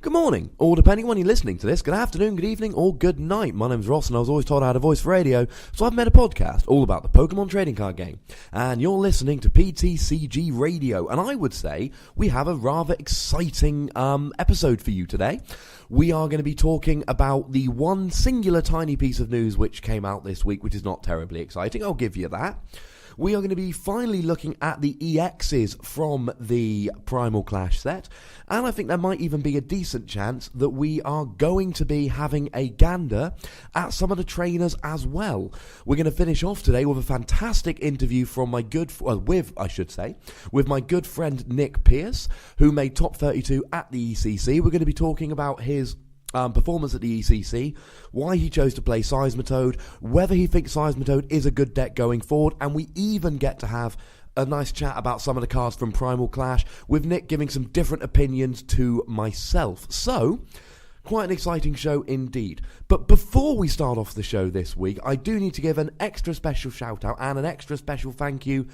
Good morning, or depending on when you're listening to this, good afternoon, good evening, or good night. My name's Ross, and I was always told I had a voice for radio, so I've made a podcast all about the Pokémon trading card game. And you're listening to PTCG Radio, and I would say we have a rather exciting episode for you today. We are going to be talking about the one singular tiny piece of news which came out this week, which is not terribly exciting, I'll give you that. We are going to be finally looking at the EXs from the Primal Clash set, and I think there might even be a decent chance that we are going to be having a gander at some of the trainers as well. We're going to finish off today with a fantastic interview from my with my good friend Nic Pearce, who made top 32 at the ECC. We're going to be talking about his performance at the ECC, why he chose to play Seismitoad, whether he thinks Seismitoad is a good deck going forward, and we even get to have a nice chat about some of the cards from Primal Clash, with Nick giving some different opinions to myself. So, quite an exciting show indeed. But before we start off the show this week, I do need to give an extra special shout out and an extra special thank you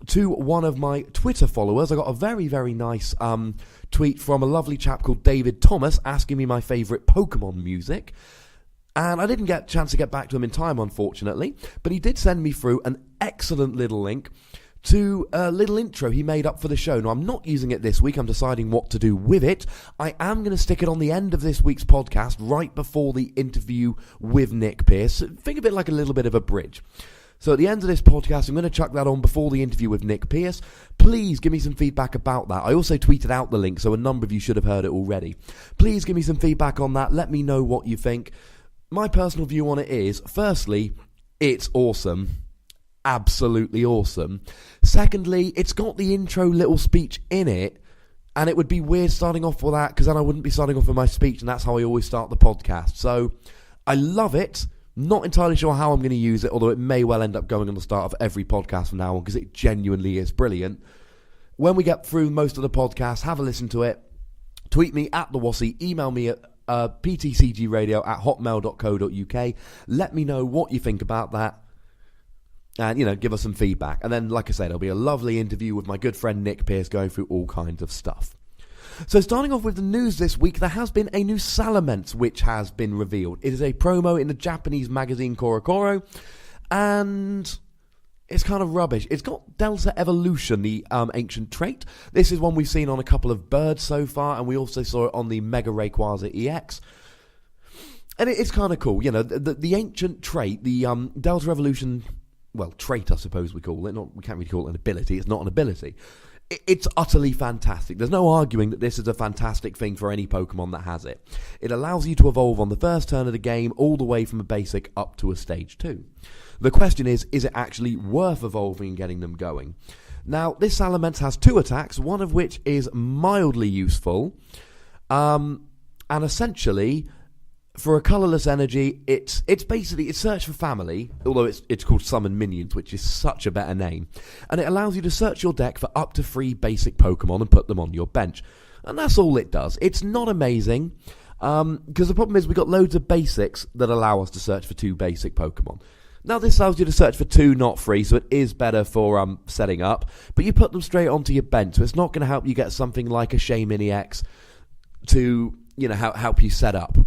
to one of my Twitter followers. I got a very, very nice tweet from a lovely chap called David Thomas asking me my favourite Pokemon music. And I didn't get a chance to get back to him in time, unfortunately. But he did send me through an excellent little link to a little intro he made up for the show. Now, I'm not using it this week. I'm deciding what to do with it. I am going to stick it on the end of this week's podcast, right before the interview with Nic Pearce. Think of it like a little bit of a bridge. So at the end of this podcast, I'm going to chuck that on before the interview with Nic Pearce. Please give me some feedback about that. I also tweeted out the link, so a number of you should have heard it already. Please give me some feedback on that. Let me know what you think. My personal view on it is, firstly, it's awesome. Absolutely awesome. Secondly, it's got the intro little speech in it, and it would be weird starting off with that, because then I wouldn't be starting off with my speech, and that's how I always start the podcast. So, I love it. Not entirely sure how I'm going to use it, although it may well end up going on the start of every podcast from now on, because it genuinely is brilliant. When we get through most of the podcast, have a listen to it. Tweet me at the Wassy, email me at PTCGRadio at hotmail.co.uk. Let me know what you think about that, and, give us some feedback. And then, like I said, there'll be a lovely interview with my good friend Nic Pearce going through all kinds of stuff. So starting off with the news this week, there has been a new Salamence which has been revealed. It is a promo in the Japanese magazine Korokoro, and it's kind of rubbish. It's got Delta Evolution, the ancient trait. This is one we've seen on a couple of birds so far, and we also saw it on the Mega Rayquaza EX. And it's kind of cool. The ancient trait, the Delta Evolution, trait I suppose we call it. We can't really call it an ability. It's not an ability. It's utterly fantastic. There's no arguing that this is a fantastic thing for any Pokemon that has it. It allows you to evolve on the first turn of the game all the way from a basic up to a stage 2. The question is it actually worth evolving and getting them going? Now, this Salamence has 2 attacks, one of which is mildly useful, and essentially, for a colourless energy, it's basically search for family, although it's called summon minions, which is such a better name. And it allows you to search your deck for up to 3 basic Pokemon and put them on your bench. And that's all it does. It's not amazing, because the problem is we've got loads of basics that allow us to search for 2 basic Pokemon. Now, this allows you to search for 2, not 3, so it is better for setting up, but you put them straight onto your bench, so it's not going to help you get something like a Shaymin EX to, help you set up.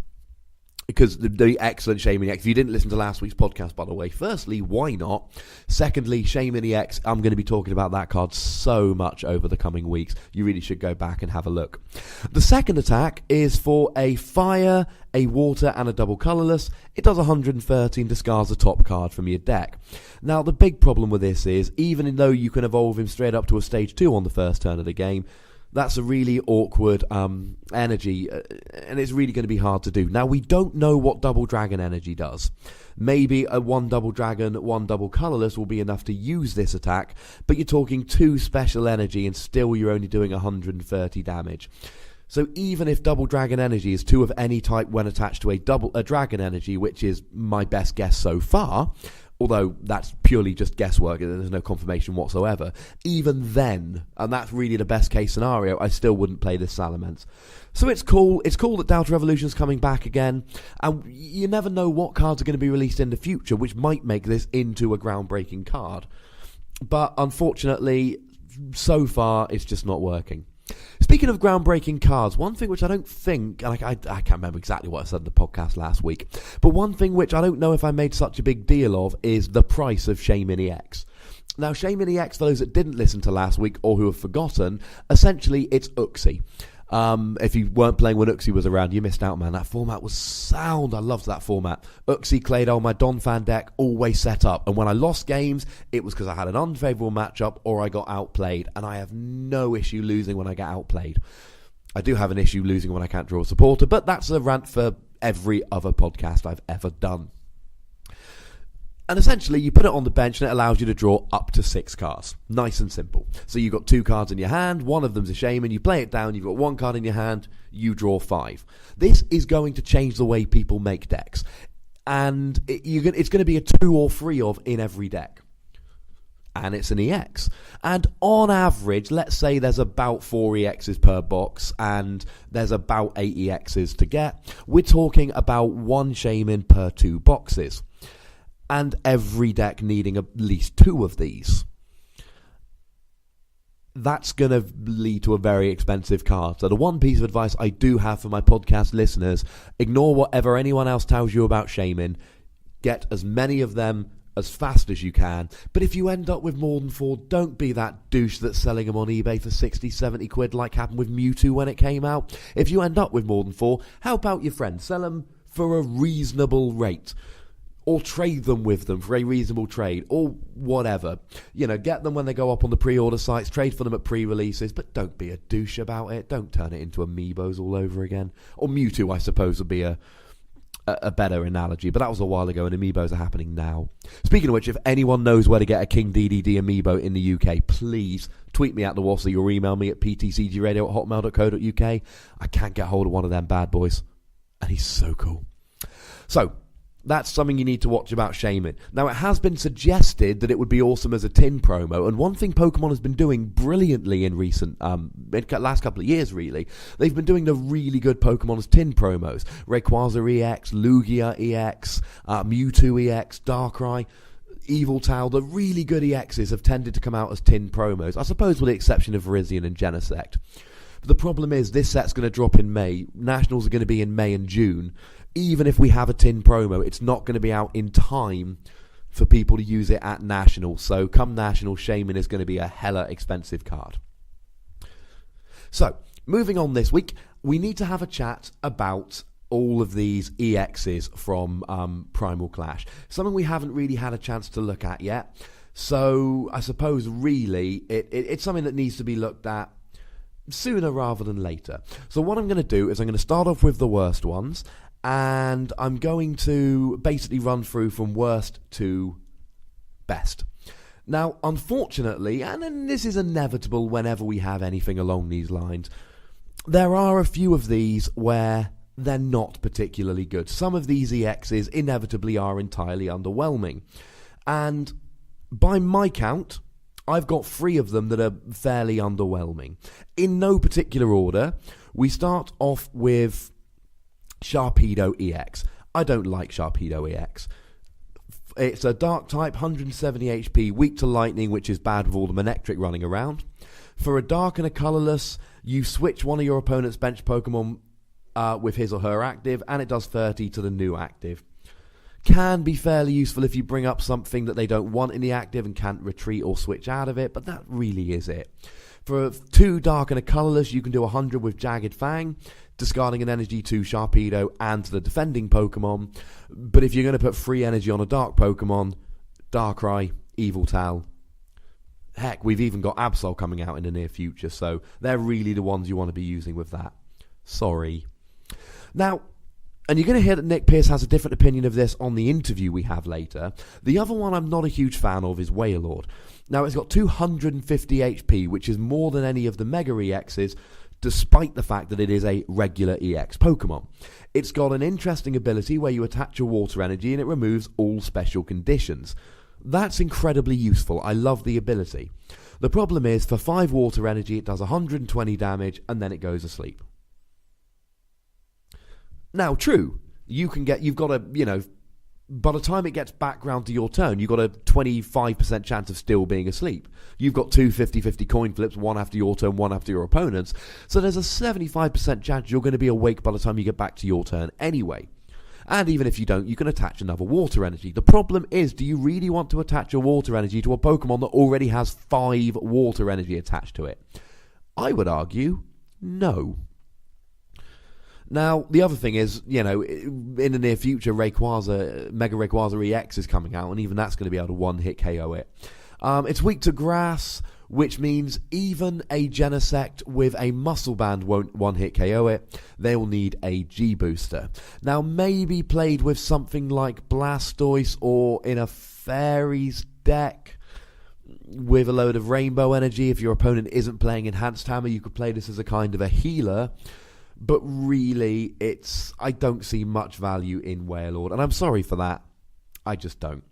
Because the excellent Shaymin EX, if you didn't listen to last week's podcast, by the way, firstly, why not? Secondly, Shaymin EX, I'm going to be talking about that card so much over the coming weeks. You really should go back and have a look. The second attack is for a fire, a water, and a double colourless. It does 130 and discards a top card from your deck. Now, the big problem with this is, even though you can evolve him straight up to a stage 2 on the first turn of the game, that's a really awkward energy, and it's really going to be hard to do. Now, we don't know what Double Dragon Energy does. Maybe a 1 Double Dragon, 1 Double Colourless will be enough to use this attack, but you're talking 2 Special Energy, and still you're only doing 130 damage. So even if Double Dragon Energy is 2 of any type when attached to a Dragon Energy, which is my best guess so far, although that's purely just guesswork, there's no confirmation whatsoever, even then, and that's really the best case scenario, I still wouldn't play this Salamence. So it's cool that Delta Evolution's coming back again, and you never know what cards are going to be released in the future, which might make this into a groundbreaking card. But unfortunately, so far, it's just not working. Speaking of groundbreaking cards, one thing which I don't think, and I can't remember exactly what I said in the podcast last week, but one thing which I don't know if I made such a big deal of is the price of Shaymin EX. Now, Shaymin EX, for those that didn't listen to last week or who have forgotten, essentially it's Uxie. If you weren't playing when Uxie was around, you missed out, man. That format was sound. I loved that format. Uxie, Claydol, my Donphan deck, always set up. And when I lost games, it was because I had an unfavourable matchup or I got outplayed. And I have no issue losing when I get outplayed. I do have an issue losing when I can't draw a supporter, but that's a rant for every other podcast I've ever done. And essentially, you put it on the bench and it allows you to draw up to 6 cards. Nice and simple. So you've got 2 cards in your hand, one of them's a Shaymin, you play it down, you've got 1 card in your hand, you draw 5. This is going to change the way people make decks. And it's going to be a 2 or 3 of in every deck. And it's an EX. And on average, let's say there's about 4 EXs per box and there's about 8 EXs to get. We're talking about 1 Shaymin per 2 boxes. And every deck needing at least 2 of these. That's going to lead to a very expensive card. So the one piece of advice I do have for my podcast listeners, ignore whatever anyone else tells you about Shaymin. Get as many of them as fast as you can. But if you end up with more than 4, don't be that douche that's selling them on eBay for 60, 70 quid like happened with Mewtwo when it came out. If you end up with more than 4, help out your friends. Sell them for a reasonable rate. Or trade them with them for a reasonable trade, or whatever. You know, get them when they go up on the pre-order sites, trade for them at pre-releases, but don't be a douche about it. Don't turn it into Amiibos all over again. Or Mewtwo, I suppose, would be a better analogy, but that was a while ago, and Amiibos are happening now. Speaking of which, if anyone knows where to get a King DDD Amiibo in the UK, please tweet me at the Wassy or email me at ptcgradio@hotmail.co.uk. I can't get hold of one of them bad boys, and he's so cool. So, that's something you need to watch about Shaymin. Now, it has been suggested that it would be awesome as a tin promo, and one thing Pokemon has been doing brilliantly in recent, last couple of years, really, they've been doing the really good Pokemon as tin promos. Rayquaza EX, Lugia EX, Mewtwo EX, Darkrai, Eviltal, the really good EXs have tended to come out as tin promos, I suppose with the exception of Virizion and Genesect. But the problem is, this set's going to drop in May, Nationals are going to be in May and June. Even if we have a tin promo, it's not going to be out in time for people to use it at Nationals. So come Nationals, Shaymin is going to be a hella expensive card. So, moving on this week, we need to have a chat about all of these EXs from Primal Clash. Something we haven't really had a chance to look at yet. So, I suppose really, it's something that needs to be looked at sooner rather than later. So what I'm going to do is I'm going to start off with the worst ones, and I'm going to basically run through from worst to best. Now, unfortunately, and this is inevitable whenever we have anything along these lines, there are a few of these where they're not particularly good. Some of these EXs inevitably are entirely underwhelming. And by my count, I've got 3 of them that are fairly underwhelming. In no particular order, we start off with Sharpedo EX. I don't like Sharpedo EX. It's a dark type, 170 HP, weak to lightning, which is bad with all the Manectric running around. For a dark and a colourless, you switch one of your opponent's bench Pokemon with his or her active, and it does 30 to the new active. Can be fairly useful if you bring up something that they don't want in the active and can't retreat or switch out of it, but that really is it. For 2 dark and a colourless, you can do 100 with Jagged Fang, discarding an energy to Sharpedo and to the defending Pokemon. But if you're going to put 3 energy on a dark Pokemon, Darkrai, Eviltal, heck, we've even got Absol coming out in the near future, so they're really the ones you want to be using with that. Sorry. Now, and you're going to hear that Nic Pearce has a different opinion of this on the interview we have later. The other one I'm not a huge fan of is Wailord. Now, it's got 250 HP, which is more than any of the Mega EXs, despite the fact that it is a regular EX Pokemon. It's got an interesting ability where you attach your water energy and it removes all special conditions. That's incredibly useful. I love the ability. The problem is, for 5 water energy, it does 120 damage and then it goes asleep. Now, true, you've got to, by the time it gets back round to your turn, you've got a 25% chance of still being asleep. You've got two 50-50 coin flips, one after your turn, one after your opponent's. So there's a 75% chance you're going to be awake by the time you get back to your turn anyway. And even if you don't, you can attach another water energy. The problem is, do you really want to attach your water energy to a Pokemon that already has 5 water energy attached to it? I would argue, no. Now, the other thing is, in the near future, Mega Rayquaza EX is coming out, and even that's going to be able to one-hit KO it. It's weak to grass, which means even a Genesect with a Muscle Band won't one-hit KO it. They'll need a G-Booster. Now, maybe played with something like Blastoise or in a Fairies deck with a load of Rainbow Energy. If your opponent isn't playing Enhanced Hammer, you could play this as a kind of a healer. But really, I don't see much value in Wailord, and I'm sorry for that. I just don't.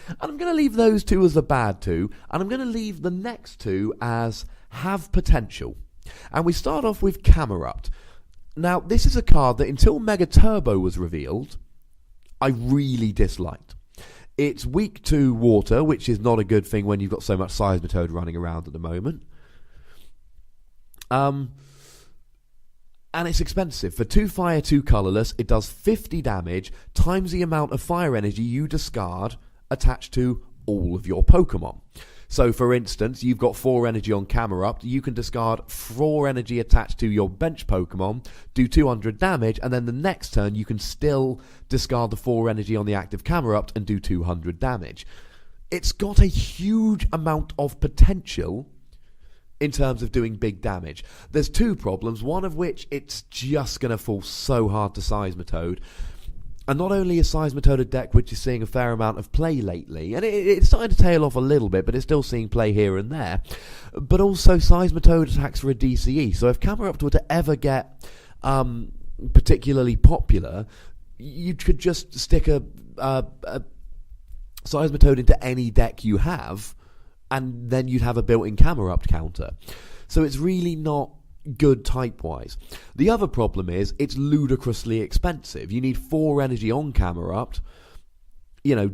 And I'm going to leave those two as the bad two, and I'm going to leave the next two as have potential. And we start off with Camerupt. Now, this is a card that until Mega Turbo was revealed, I really disliked. It's weak to water, which is not a good thing when you've got so much Seismitoad running around at the moment. And it's expensive. For 2 fire, 2 colourless, it does 50 damage times the amount of fire energy you discard attached to all of your Pokemon. So, for instance, you've got 4 energy on Camerupt, you can discard 4 energy attached to your bench Pokemon, do 200 damage, and then the next turn you can still discard the 4 energy on the active Camerupt and do 200 damage. It's got a huge amount of potential in terms of doing big damage. There's 2 problems, one of which it's just going to fall so hard to Seismitoad. And not only is Seismitoad a deck which is seeing a fair amount of play lately, and it's starting to tail off a little bit, but it's still seeing play here and there, but also Seismitoad attacks for a DCE, so if Camerupt were to ever get particularly popular, you could just stick a Seismitoad into any deck you have, and then you'd have a built-in Camerupt counter. So it's really not good type-wise. The other problem is it's ludicrously expensive. You need 4 energy on Camerupt,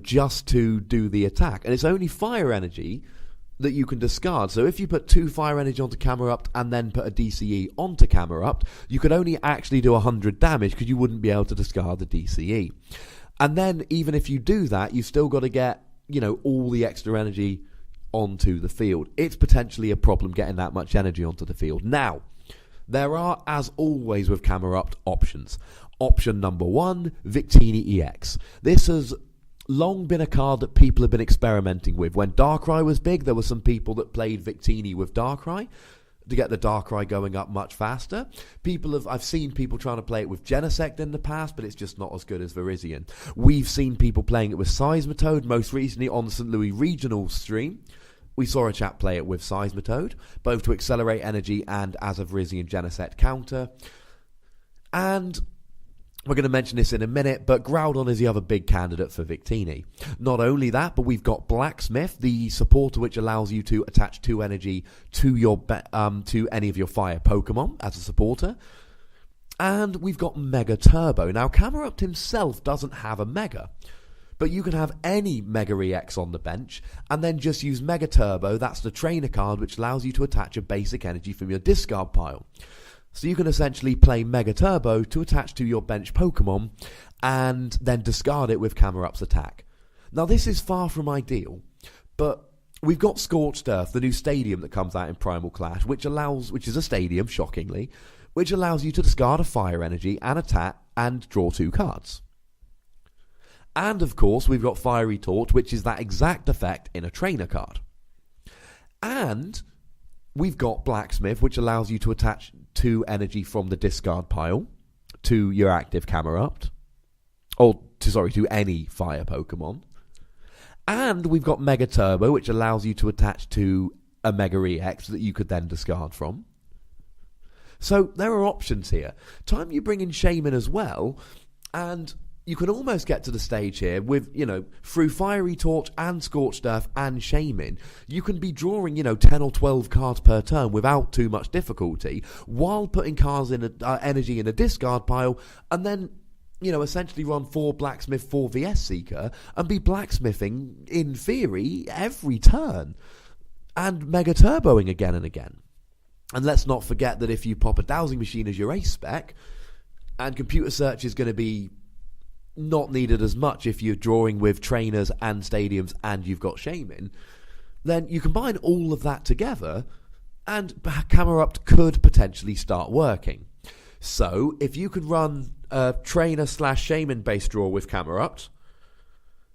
just to do the attack. And it's only fire energy that you can discard. So if you put 2 fire energy onto Camerupt and then put a DCE onto Camerupt, you could only actually do 100 damage because you wouldn't be able to discard the DCE. And then even if you do that, you've still got to get, all the extra energy onto the field. It's potentially a problem getting that much energy onto the field. Now, there are, as always with Camerupt, options. Option number 1, Victini EX. This has long been a card that people have been experimenting with. When Darkrai was big, there were some people that played Victini with Darkrai to get the Darkrai going up much faster. I've seen people trying to play it with Genesect in the past, but it's just not as good as Virizion. We've seen people playing it with Seismitoad, most recently on the St. Louis Regional stream. We saw a chap play it with Seismitoad, both to accelerate energy and as a Virizion Genesect counter. And we're going to mention this in a minute, but Groudon is the other big candidate for Victini. Not only that, but we've got Blacksmith, the supporter which allows you to attach 2 energy to to any of your fire Pokemon as a supporter. And we've got Mega Turbo. Now, Camerupt himself doesn't have a Mega, but you can have any Mega EX on the bench and then just use Mega Turbo. That's the trainer card which allows you to attach a basic energy from your discard pile. So you can essentially play Mega Turbo to attach to your bench Pokemon and then discard it with Camerupt's attack. Now this is far from ideal, but we've got Scorched Earth, the new stadium that comes out in Primal Clash, which is a stadium, shockingly, which allows you to discard a fire energy and attack and draw 2 cards. And, of course, we've got Fiery Torch, which is that exact effect in a trainer card. And we've got Blacksmith, which allows you to attach 2 energy from the discard pile to your active Camerupt. To any fire Pokemon. And we've got Mega Turbo, which allows you to attach to a Mega EX that you could then discard from. So there are options here. Time you bring in Shaman as well, and you can almost get to the stage here with, through Fiery Torch and Scorched Earth and Shaman, you can be drawing, 10 or 12 cards per turn without too much difficulty, while putting cards in energy in a discard pile, and then, essentially run 4 Blacksmith, 4 VS Seeker, and be blacksmithing, in theory, every turn, and Mega Turboing again and again. And let's not forget that if you pop a Dowsing Machine as your ace spec, and computer search is going to be not needed as much if you're drawing with trainers and stadiums and you've got Shaman, then you combine all of that together and Camerupt could potentially start working. So if you could run a trainer/Shaman based draw with Camerupt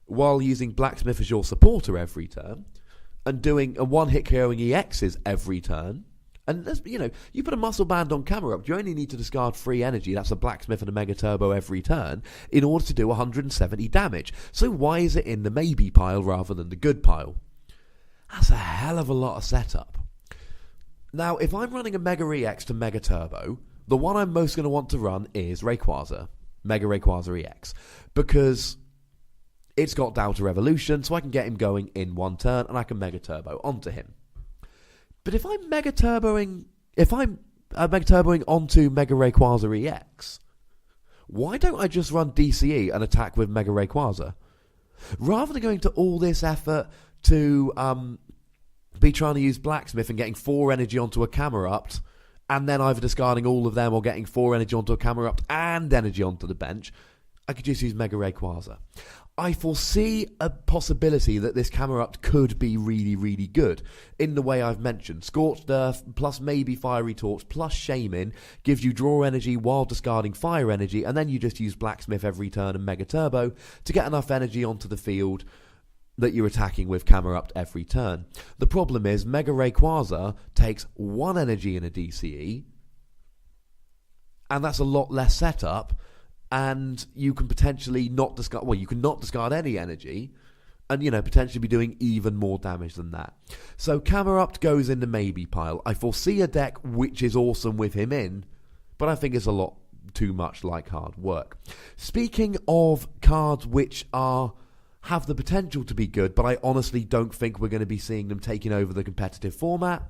while using Blacksmith as your supporter every turn and doing a one-hit KOing EXs every turn, and you put a muscle band on Camerupt, you only need to discard 3 energy, that's a Blacksmith and a Mega Turbo every turn, in order to do 170 damage. So why is it in the maybe pile rather than the good pile? That's a hell of a lot of setup. Now, if I'm running a Mega EX to Mega Turbo, the one I'm most going to want to run is Rayquaza, Mega Rayquaza EX, because it's got Delta Revolution, so I can get him going in one turn, and I can Mega Turbo onto him. But if I'm Mega Turboing onto Mega Rayquaza EX, why don't I just run DCE and attack with Mega Rayquaza? Rather than going to all this effort to be trying to use Blacksmith and getting 4 energy onto a Camerupt, and then either discarding all of them or getting 4 energy onto a Camerupt and energy onto the bench, I could just use Mega Rayquaza. I foresee a possibility that this Camerupt could be really, really good in the way I've mentioned. Scorched Earth plus maybe Fiery Torch plus Shaman gives you draw energy while discarding fire energy, and then you just use Blacksmith every turn and Mega Turbo to get enough energy onto the field that you're attacking with Camerupt every turn. The problem is Mega Rayquaza takes 1 energy in a DCE, and that's a lot less setup, and you can potentially not discard... Well, you can not discard any energy, and, potentially be doing even more damage than that. So Camerupt goes in the maybe pile. I foresee a deck which is awesome with him in, but I think it's a lot too much like hard work. Speaking of cards which have the potential to be good, but I honestly don't think we're going to be seeing them taking over the competitive format,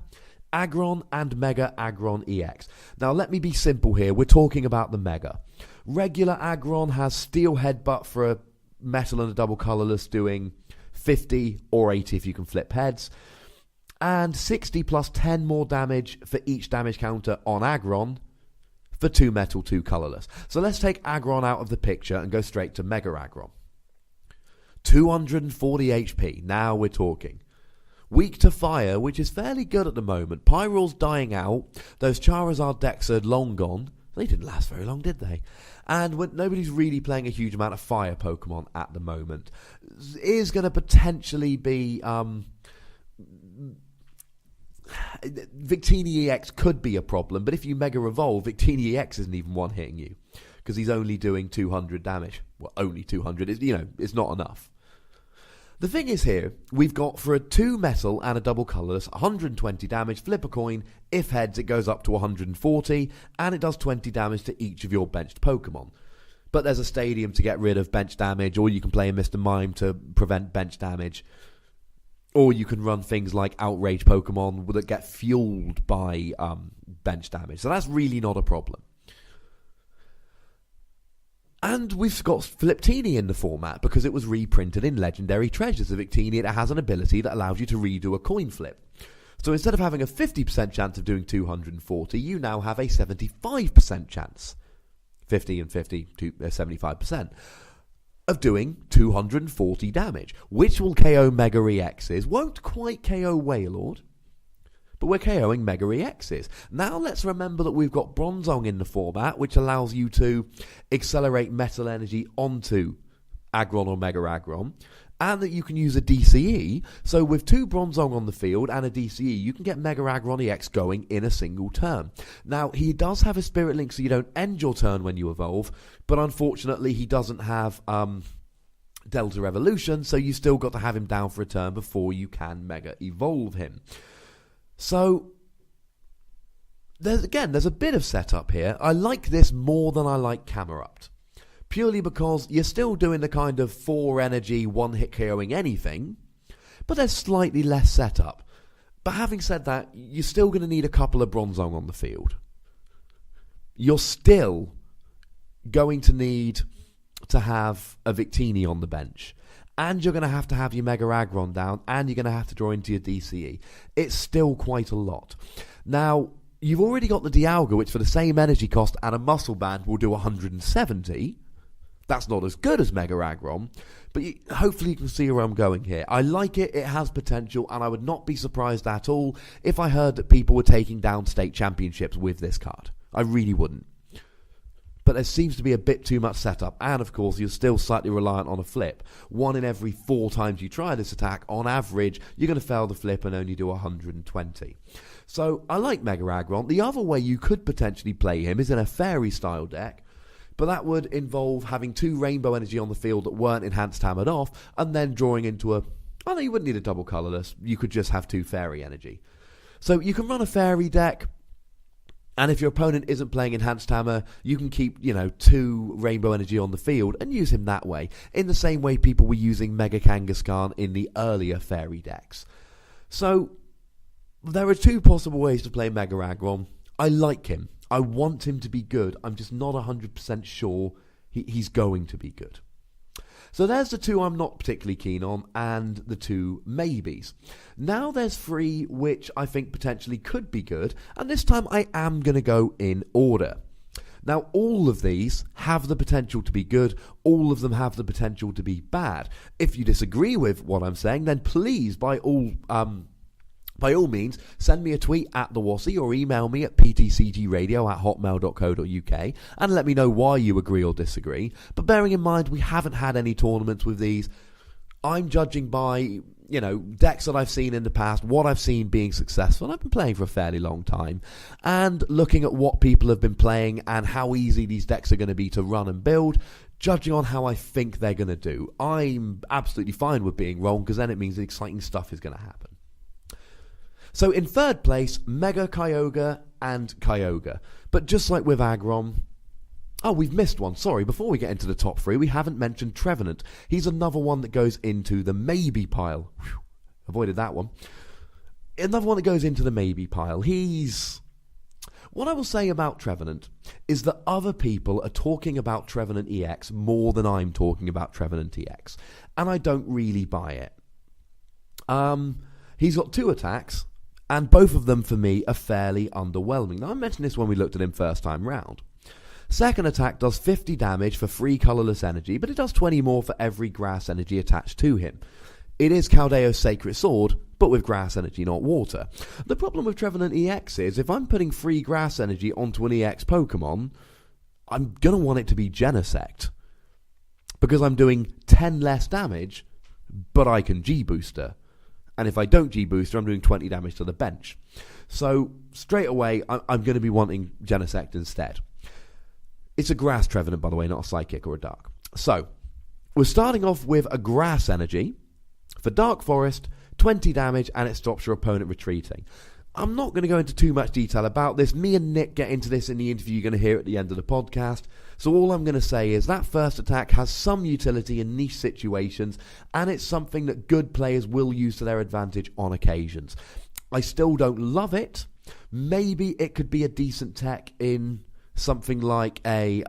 Aggron and Mega Aggron EX. Now, let me be simple here. We're talking about the Mega. Regular Aggron has Steel Headbutt for a metal and a double colourless, doing 50 or 80 if you can flip heads, and 60 plus 10 more damage for each damage counter on Aggron for 2 metal, 2 colourless. So let's take Aggron out of the picture and go straight to Mega Aggron. 240 HP, now we're talking. Weak to fire, which is fairly good at the moment. Pyral's dying out. Those Charizard decks are long gone. They didn't last very long, did they? And nobody's really playing a huge amount of fire Pokemon at the moment. Is going to potentially be... Victini EX could be a problem, but if you Mega Evolve, Victini EX isn't even one-hitting you, because he's only doing 200 damage. Well, only 200. It's not enough. The thing is here, we've got for a 2 metal and a double colourless, 120 damage, flip a coin. If heads, it goes up to 140, and it does 20 damage to each of your benched Pokemon. But there's a stadium to get rid of bench damage, or you can play a Mr. Mime to prevent bench damage. Or you can run things like Outrage Pokemon that get fueled by bench damage. So that's really not a problem. And we've got Fliptini in the format because it was reprinted in Legendary Treasures of Victini. It has an ability that allows you to redo a coin flip. So instead of having a 50% chance of doing 240, you now have a 75% chance, 50 and 50 to 75%, of doing 240 damage, which will KO Mega EXs. Won't quite KO Wailord, but we're KOing Mega EXs. Now let's remember that we've got Bronzong in the format, which allows you to accelerate metal energy onto Aggron or Mega Aggron, and that you can use a DCE. So with 2 Bronzong on the field and a DCE, you can get Mega Aggron EX going in a single turn. Now, he does have a Spirit Link, so you don't end your turn when you evolve, but unfortunately he doesn't have Delta Revolution, so you still got to have him down for a turn before you can Mega Evolve him. So, there's a bit of setup here. I like this more than I like Camerupt. Purely because you're still doing the kind of 4 energy, 1-hit KOing anything, but there's slightly less setup. But having said that, you're still going to need a couple of Bronzong on the field. You're still going to need to have a Victini on the bench, and you're going to have your Mega Aggron down, and you're going to have to draw into your DCE. It's still quite a lot. Now, you've already got the Dialga, which for the same energy cost and a Muscle Band will do 170. That's not as good as Mega Aggron, but hopefully you can see where I'm going here. I like it, it has potential, and I would not be surprised at all if I heard that people were taking down state championships with this card. I really wouldn't. But there seems to be a bit too much setup, and of course you're still slightly reliant on a flip. 1 in every 4 times you try this attack, on average, you're going to fail the flip and only do 120. So I like Mega Aggron. The other way you could potentially play him is in a Fairy style deck, but that would involve having 2 Rainbow Energy on the field that weren't enhanced hammered off, and then drawing into a... Oh no, you wouldn't need a double colourless, you could just have 2 Fairy Energy. So you can run a Fairy deck, and if your opponent isn't playing Enhanced Hammer, you can keep, 2 Rainbow Energy on the field and use him that way, in the same way people were using Mega Kangaskhan in the earlier Fairy decks. So, there are 2 possible ways to play Mega Aggron. I like him. I want him to be good. I'm just not 100% sure he's going to be good. So there's the 2 I'm not particularly keen on, and the 2 maybes. Now there's 3 which I think potentially could be good, and this time I am going to go in order. Now all of these have the potential to be good, all of them have the potential to be bad. If you disagree with what I'm saying, then please, by all means, send me a tweet at the Wassy or email me at ptcgradio@hotmail.co.uk and let me know why you agree or disagree. But bearing in mind, we haven't had any tournaments with these. I'm judging by, decks that I've seen in the past, what I've seen being successful, and I've been playing for a fairly long time, and looking at what people have been playing and how easy these decks are going to be to run and build, judging on how I think they're going to do. I'm absolutely fine with being wrong, because then it means exciting stuff is going to happen. So in third place, Mega Kyogre and Kyogre. But just like with Aggron... Oh, we've missed one. Sorry, before we get into the top 3, we haven't mentioned Trevenant. He's another one that goes into the maybe pile. Whew, avoided that one. Another one that goes into the maybe pile. What I will say about Trevenant is that other people are talking about Trevenant EX more than I'm talking about Trevenant EX. And I don't really buy it. He's got 2 attacks, and both of them, for me, are fairly underwhelming. Now, I mentioned this when we looked at him first time round. Second attack does 50 damage for free colourless energy, but it does 20 more for every grass energy attached to him. It is Caldeo's Sacred Sword, but with grass energy, not water. The problem with Trevenant EX is, if I'm putting free grass energy onto an EX Pokemon, I'm going to want it to be Genesect, because I'm doing 10 less damage, but I can G-Booster. And if I don't G-Booster, I'm doing 20 damage to the bench. So, straight away, I'm going to be wanting Genesect instead. It's a Grass Trevenant, by the way, not a Psychic or a Dark. So, we're starting off with a Grass Energy. For Dark Forest, 20 damage, and it stops your opponent retreating. I'm not going to go into too much detail about this. Me and Nick get into this in the interview you're going to hear at the end of the podcast. So all I'm going to say is that first attack has some utility in niche situations, and it's something that good players will use to their advantage on occasions. I still don't love it. Maybe it could be a decent tech in something like in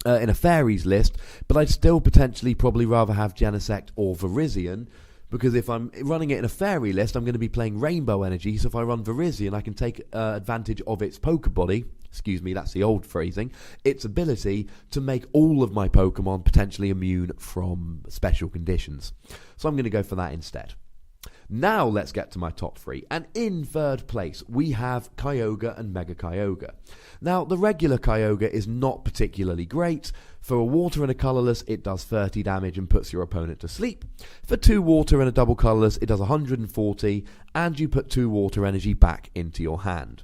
a Fairies list, but I'd still potentially probably rather have Genesect or Virizion, because if I'm running it in a Fairy list, I'm going to be playing Rainbow Energy, so if I run Virizion, I can take advantage of its Pokebody, excuse me, that's the old phrasing, its ability to make all of my Pokemon potentially immune from special conditions. So I'm going to go for that instead. Now let's get to my top 3, and in third place we have Kyogre and Mega Kyogre. Now the regular Kyogre is not particularly great. For a water and a colourless, it does 30 damage and puts your opponent to sleep. For 2 water and a double colourless, it does 140, and you put 2 water energy back into your hand.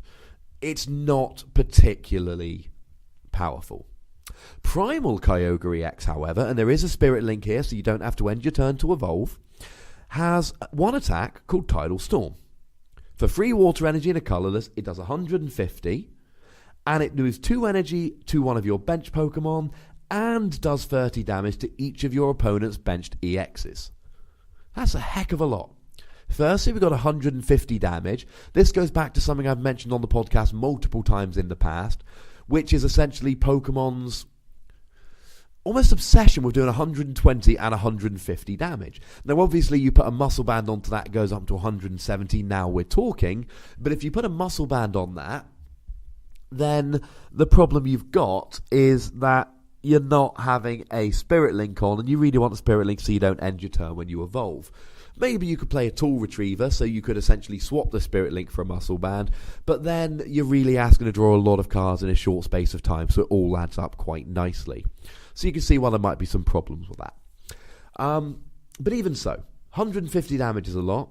It's not particularly powerful. Primal Kyogre EX, however, and there is a spirit link here so you don't have to end your turn to evolve, has one attack called Tidal Storm. For free water energy and a colourless, it does 150, and it moves 2 energy to one of your bench Pokemon, and does 30 damage to each of your opponent's benched EXs. That's a heck of a lot. Firstly, we've got 150 damage. This goes back to something I've mentioned on the podcast multiple times in the past, which is essentially Pokemon's almost obsession with doing 120 and 150 damage. Now, obviously, you put a muscle band onto that, it goes up to 170. Now we're talking. But if you put a muscle band on that, then the problem you've got is that you're not having a Spirit Link on, and you really want a Spirit Link so you don't end your turn when you evolve. Maybe you could play a Tool Retriever, so you could essentially swap the Spirit Link for a muscle band, but then you're really asking to draw a lot of cards in a short space of time, so it all adds up quite nicely. So you can see why there might be some problems with that. But even so, 150 damage is a lot.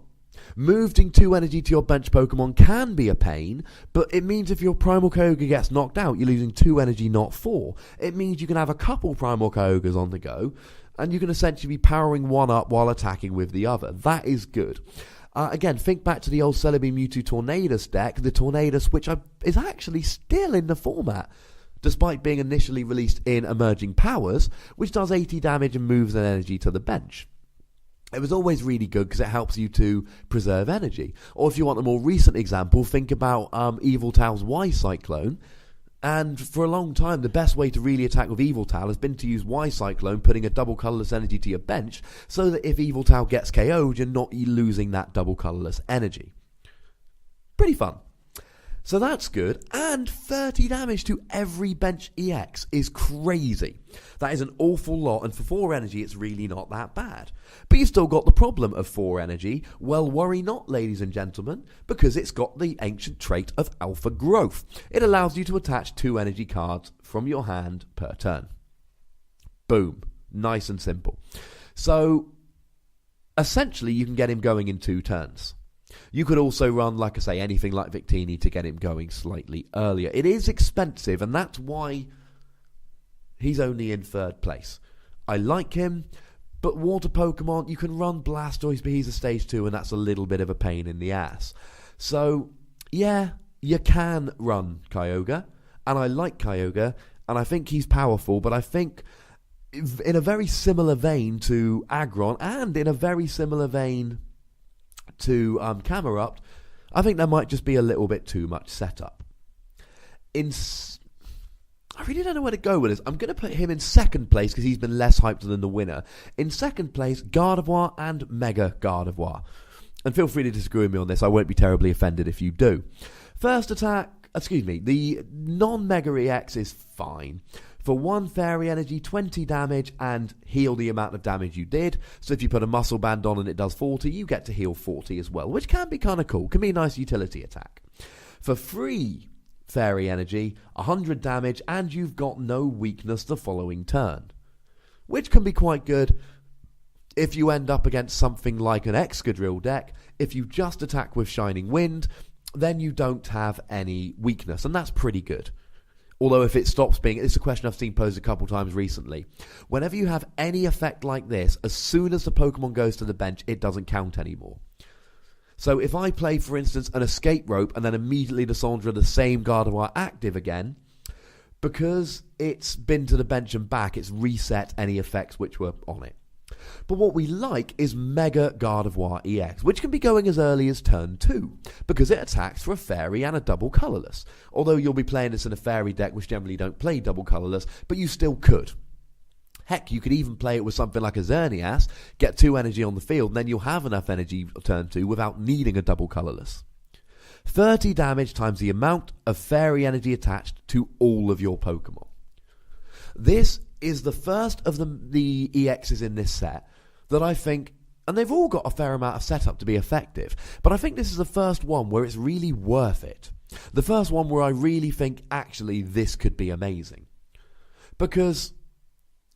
Moving 2 energy to your bench Pokemon can be a pain, but it means if your Primal Kyogre gets knocked out, you're losing 2 energy, not 4. It means you can have a couple Primal Kyogres on the go, and you can essentially be powering one up while attacking with the other. That is good. Again, think back to the old Celebi Mewtwo Tornadus deck, the Tornadus, which is actually still in the format, despite being initially released in Emerging Powers, which does 80 damage and moves an energy to the bench. It was always really good because it helps you to preserve energy. Or if you want a more recent example, think about Eviltal's Y-Cyclone. And for a long time, the best way to really attack with Eviltal has been to use Y-Cyclone, putting a double colourless energy to your bench, so that if Eviltal gets KO'd, you're not losing that double colourless energy. Pretty fun. So that's good, and 30 damage to every bench EX is crazy. That is an awful lot, and for 4 energy it's really not that bad. But you've still got the problem of 4 energy. Well, worry not, ladies and gentlemen, because it's got the ancient trait of Alpha Growth. It allows you to attach 2 energy cards from your hand per turn. Boom. Nice and simple. So, essentially you can get him going in 2 turns. You could also run, like I say, anything like Victini to get him going slightly earlier. It is expensive, and that's why he's only in 3rd place. I like him, but Water Pokemon, you can run Blastoise, but he's a Stage 2, and that's a little bit of a pain in the ass. So, yeah, you can run Kyogre, and I like Kyogre, and I think he's powerful, but I think in a very similar vein to Aggron, and in a very similar vein to Camerupt, I think there might just be a little bit too much setup. I really don't know where to go with this. I'm going to put him in 2nd place because he's been less hyped than the winner. In 2nd place, Gardevoir and Mega Gardevoir. And feel free to disagree with me on this. I won't be terribly offended if you do. The non-Mega EX is fine. For 1 Fairy Energy, 20 damage, and heal the amount of damage you did. So if you put a Muscle Band on and it does 40, you get to heal 40 as well, which can be kind of cool. Can be a nice utility attack. For 3 Fairy Energy, 100 damage, and you've got no weakness the following turn, which can be quite good if you end up against something like an Excadrill deck. If you just attack with Shining Wind, then you don't have any weakness, and that's pretty good. Although if it stops being, it's a question I've seen posed a couple times recently. Whenever you have any effect like this, as soon as the Pokemon goes to the bench, it doesn't count anymore. So if I play, for instance, an Escape Rope and then immediately Lysandra the same Gardevoir active again, because it's been to the bench and back, it's reset any effects which were on it. But what we like is Mega Gardevoir EX, which can be going as early as turn 2, because it attacks for a Fairy and a double colourless. Although you'll be playing this in a Fairy deck, which generally don't play double colourless, but you still could. Heck, you could even play it with something like a Xerneas, get 2 energy on the field, and then you'll have enough energy turn 2 without needing a double colourless. 30 damage times the amount of Fairy energy attached to all of your Pokemon. This is the first of the EXs in this set that I think, and they've all got a fair amount of setup to be effective, but I think this is the first one where it's really worth it. The first one where I really think, actually, this could be amazing. Because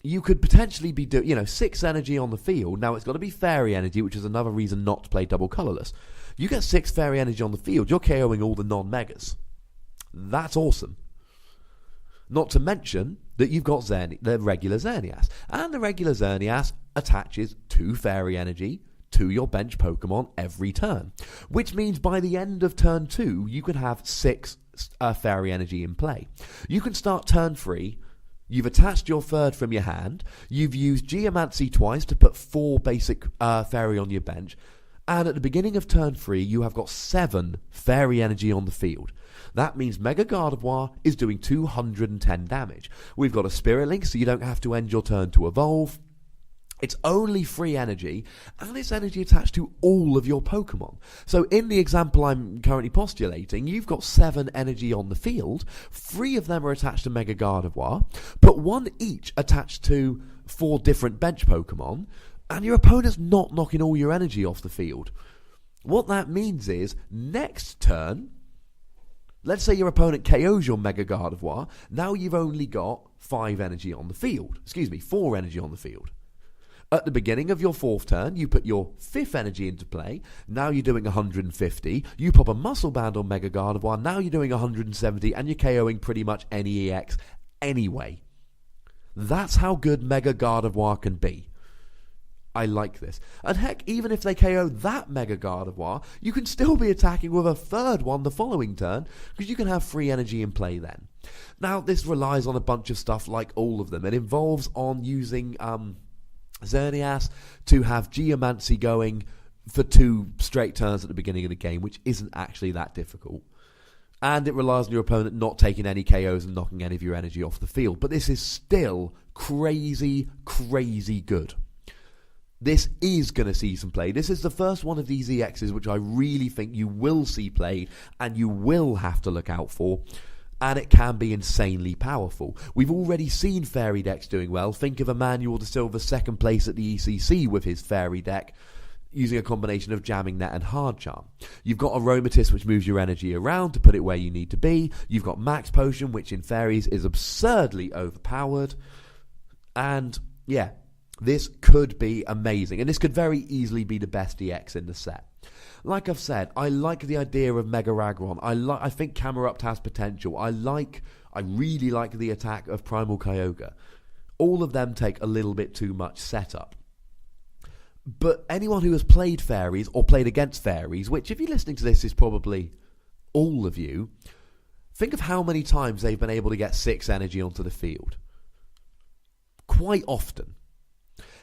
you could potentially be doing, 6 energy on the field. Now, it's got to be Fairy energy, which is another reason not to play double colourless. You get 6 Fairy energy on the field, you're KOing all the non-Megas. That's awesome. Not to mention that you've got the regular Xerneas. And the regular Xerneas attaches 2 Fairy energy to your bench Pokemon every turn. Which means by the end of turn 2, you can have 6 Fairy energy in play. You can start turn 3. You've attached your 3rd from your hand. You've used Geomancy twice to put 4 basic Fairy on your bench. And at the beginning of turn 3, you have got 7 fairy energy on the field. That means Mega Gardevoir is doing 210 damage. We've got a Spirit Link, so you don't have to end your turn to evolve. It's only free energy, and it's energy attached to all of your Pokemon. So in the example I'm currently postulating, you've got 7 energy on the field. 3 of them are attached to Mega Gardevoir, but 1 each attached to 4 different bench Pokemon, and your opponent's not knocking all your energy off the field. What that means is, next turn, let's say your opponent KOs your Mega Gardevoir, now you've only got 4 energy on the field. At the beginning of your 4th turn, you put your 5th energy into play. Now you're doing 150. You pop a Muscle Band on Mega Gardevoir. Now you're doing 170, and you're KOing pretty much any EX anyway. That's how good Mega Gardevoir can be. I like this. And heck, even if they KO that Mega Gardevoir, you can still be attacking with a 3rd one the following turn, because you can have free energy in play then. Now, this relies on a bunch of stuff like all of them. It involves on using Xerneas to have Geomancy going for 2 straight turns at the beginning of the game, which isn't actually that difficult. And it relies on your opponent not taking any KOs and knocking any of your energy off the field. But this is still crazy, crazy good. This is going to see some play. This is the first one of these EXs which I really think you will see played and you will have to look out for. And it can be insanely powerful. We've already seen Fairy decks doing well. Think of Emmanuel de Silva's 2nd place at the ECC with his Fairy deck, using a combination of Jamming Net and Hard Charm. You've got Aromatisse, which moves your energy around to put it where you need to be. You've got Max Potion, which in Fairies is absurdly overpowered. And yeah, this could be amazing. And this could very easily be the best EX in the set. Like I've said, I like the idea of Mega Ragron. I think Camerupt has potential. I really like the attack of Primal Kyogre. All of them take a little bit too much setup. But anyone who has played Fairies or played against Fairies, which if you're listening to this is probably all of you, think of how many times they've been able to get 6 energy onto the field. Quite often.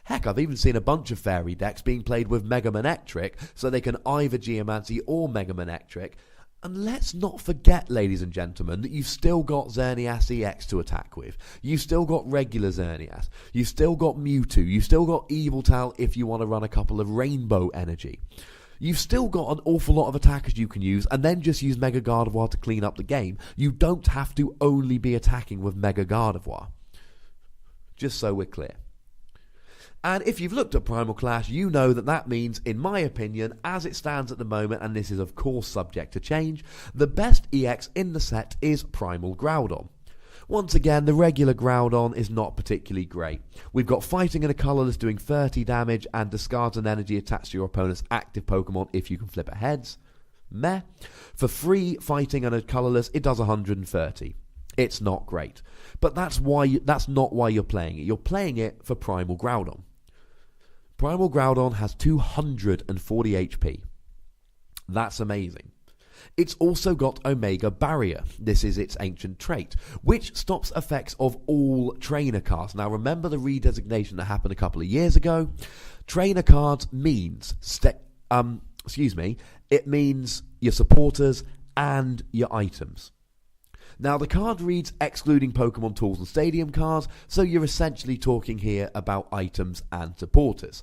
Heck, I've even seen a bunch of Fairy decks being played with Mega Manectric, so they can either Geomancy or Mega Manectric. And let's not forget, ladies and gentlemen, that you've still got Xerneas EX to attack with. You've still got regular Xerneas. You've still got Mewtwo. You've still got Yveltal if you want to run a couple of Rainbow energy. You've still got an awful lot of attackers you can use, and then just use Mega Gardevoir to clean up the game. You don't have to only be attacking with Mega Gardevoir. Just so we're clear. And if you've looked at Primal Clash, you know that means, in my opinion, as it stands at the moment, and this is of course subject to change, the best EX in the set is Primal Groudon. Once again, the regular Groudon is not particularly great. We've got Fighting and a Colourless doing 30 damage and discards an energy attached to your opponent's active Pokemon if you can flip it heads. Meh. For free Fighting and a Colourless, it does 130. It's not great. But that's not why you're playing it. You're playing it for Primal Groudon. Primal Groudon has 240 HP. That's amazing. It's also got Omega Barrier. This is its ancient trait, which stops effects of all trainer cards. Now remember the redesignation that happened a couple of years ago? Trainer cards means it means your supporters and your items. Now, the card reads excluding Pokemon Tools and Stadium cards, so you're essentially talking here about items and supporters.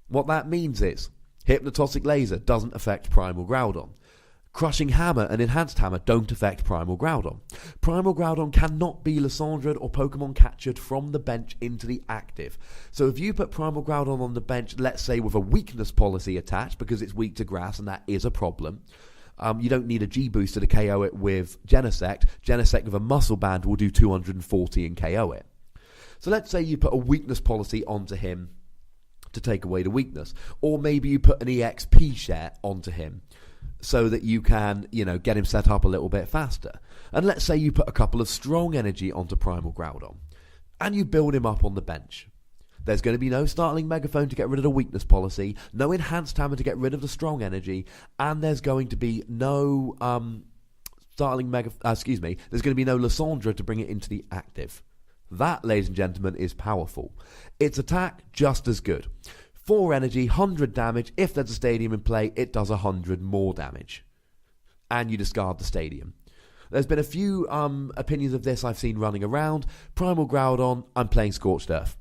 What that means is, Hypnotoxic Laser doesn't affect Primal Groudon. Crushing Hammer and Enhanced Hammer don't affect Primal Groudon. Primal Groudon cannot be Lysandred or Pokemon captured from the bench into the active. So if you put Primal Groudon on the bench, let's say with a weakness policy attached, because it's weak to grass and that is a problem, you don't need a G-Booster to KO it with Genesect. Genesect with a Muscle Band will do 240 and KO it. So let's say you put a weakness policy onto him to take away the weakness. Or maybe you put an EXP share onto him so that you can, get him set up a little bit faster. And let's say you put a couple of strong energy onto Primal Groudon and you build him up on the bench. There's going to be no Startling Megaphone to get rid of the weakness policy, no Enhanced Hammer to get rid of the strong energy, and there's going to be no there's going to be no Lysandra to bring it into the active. That, ladies and gentlemen, is powerful. Its attack, just as good. 4 energy, 100 damage. If there's a stadium in play, it does 100 more damage. And you discard the stadium. There's been a few opinions of this I've seen running around. Primal Groudon, I'm playing Scorched Earth,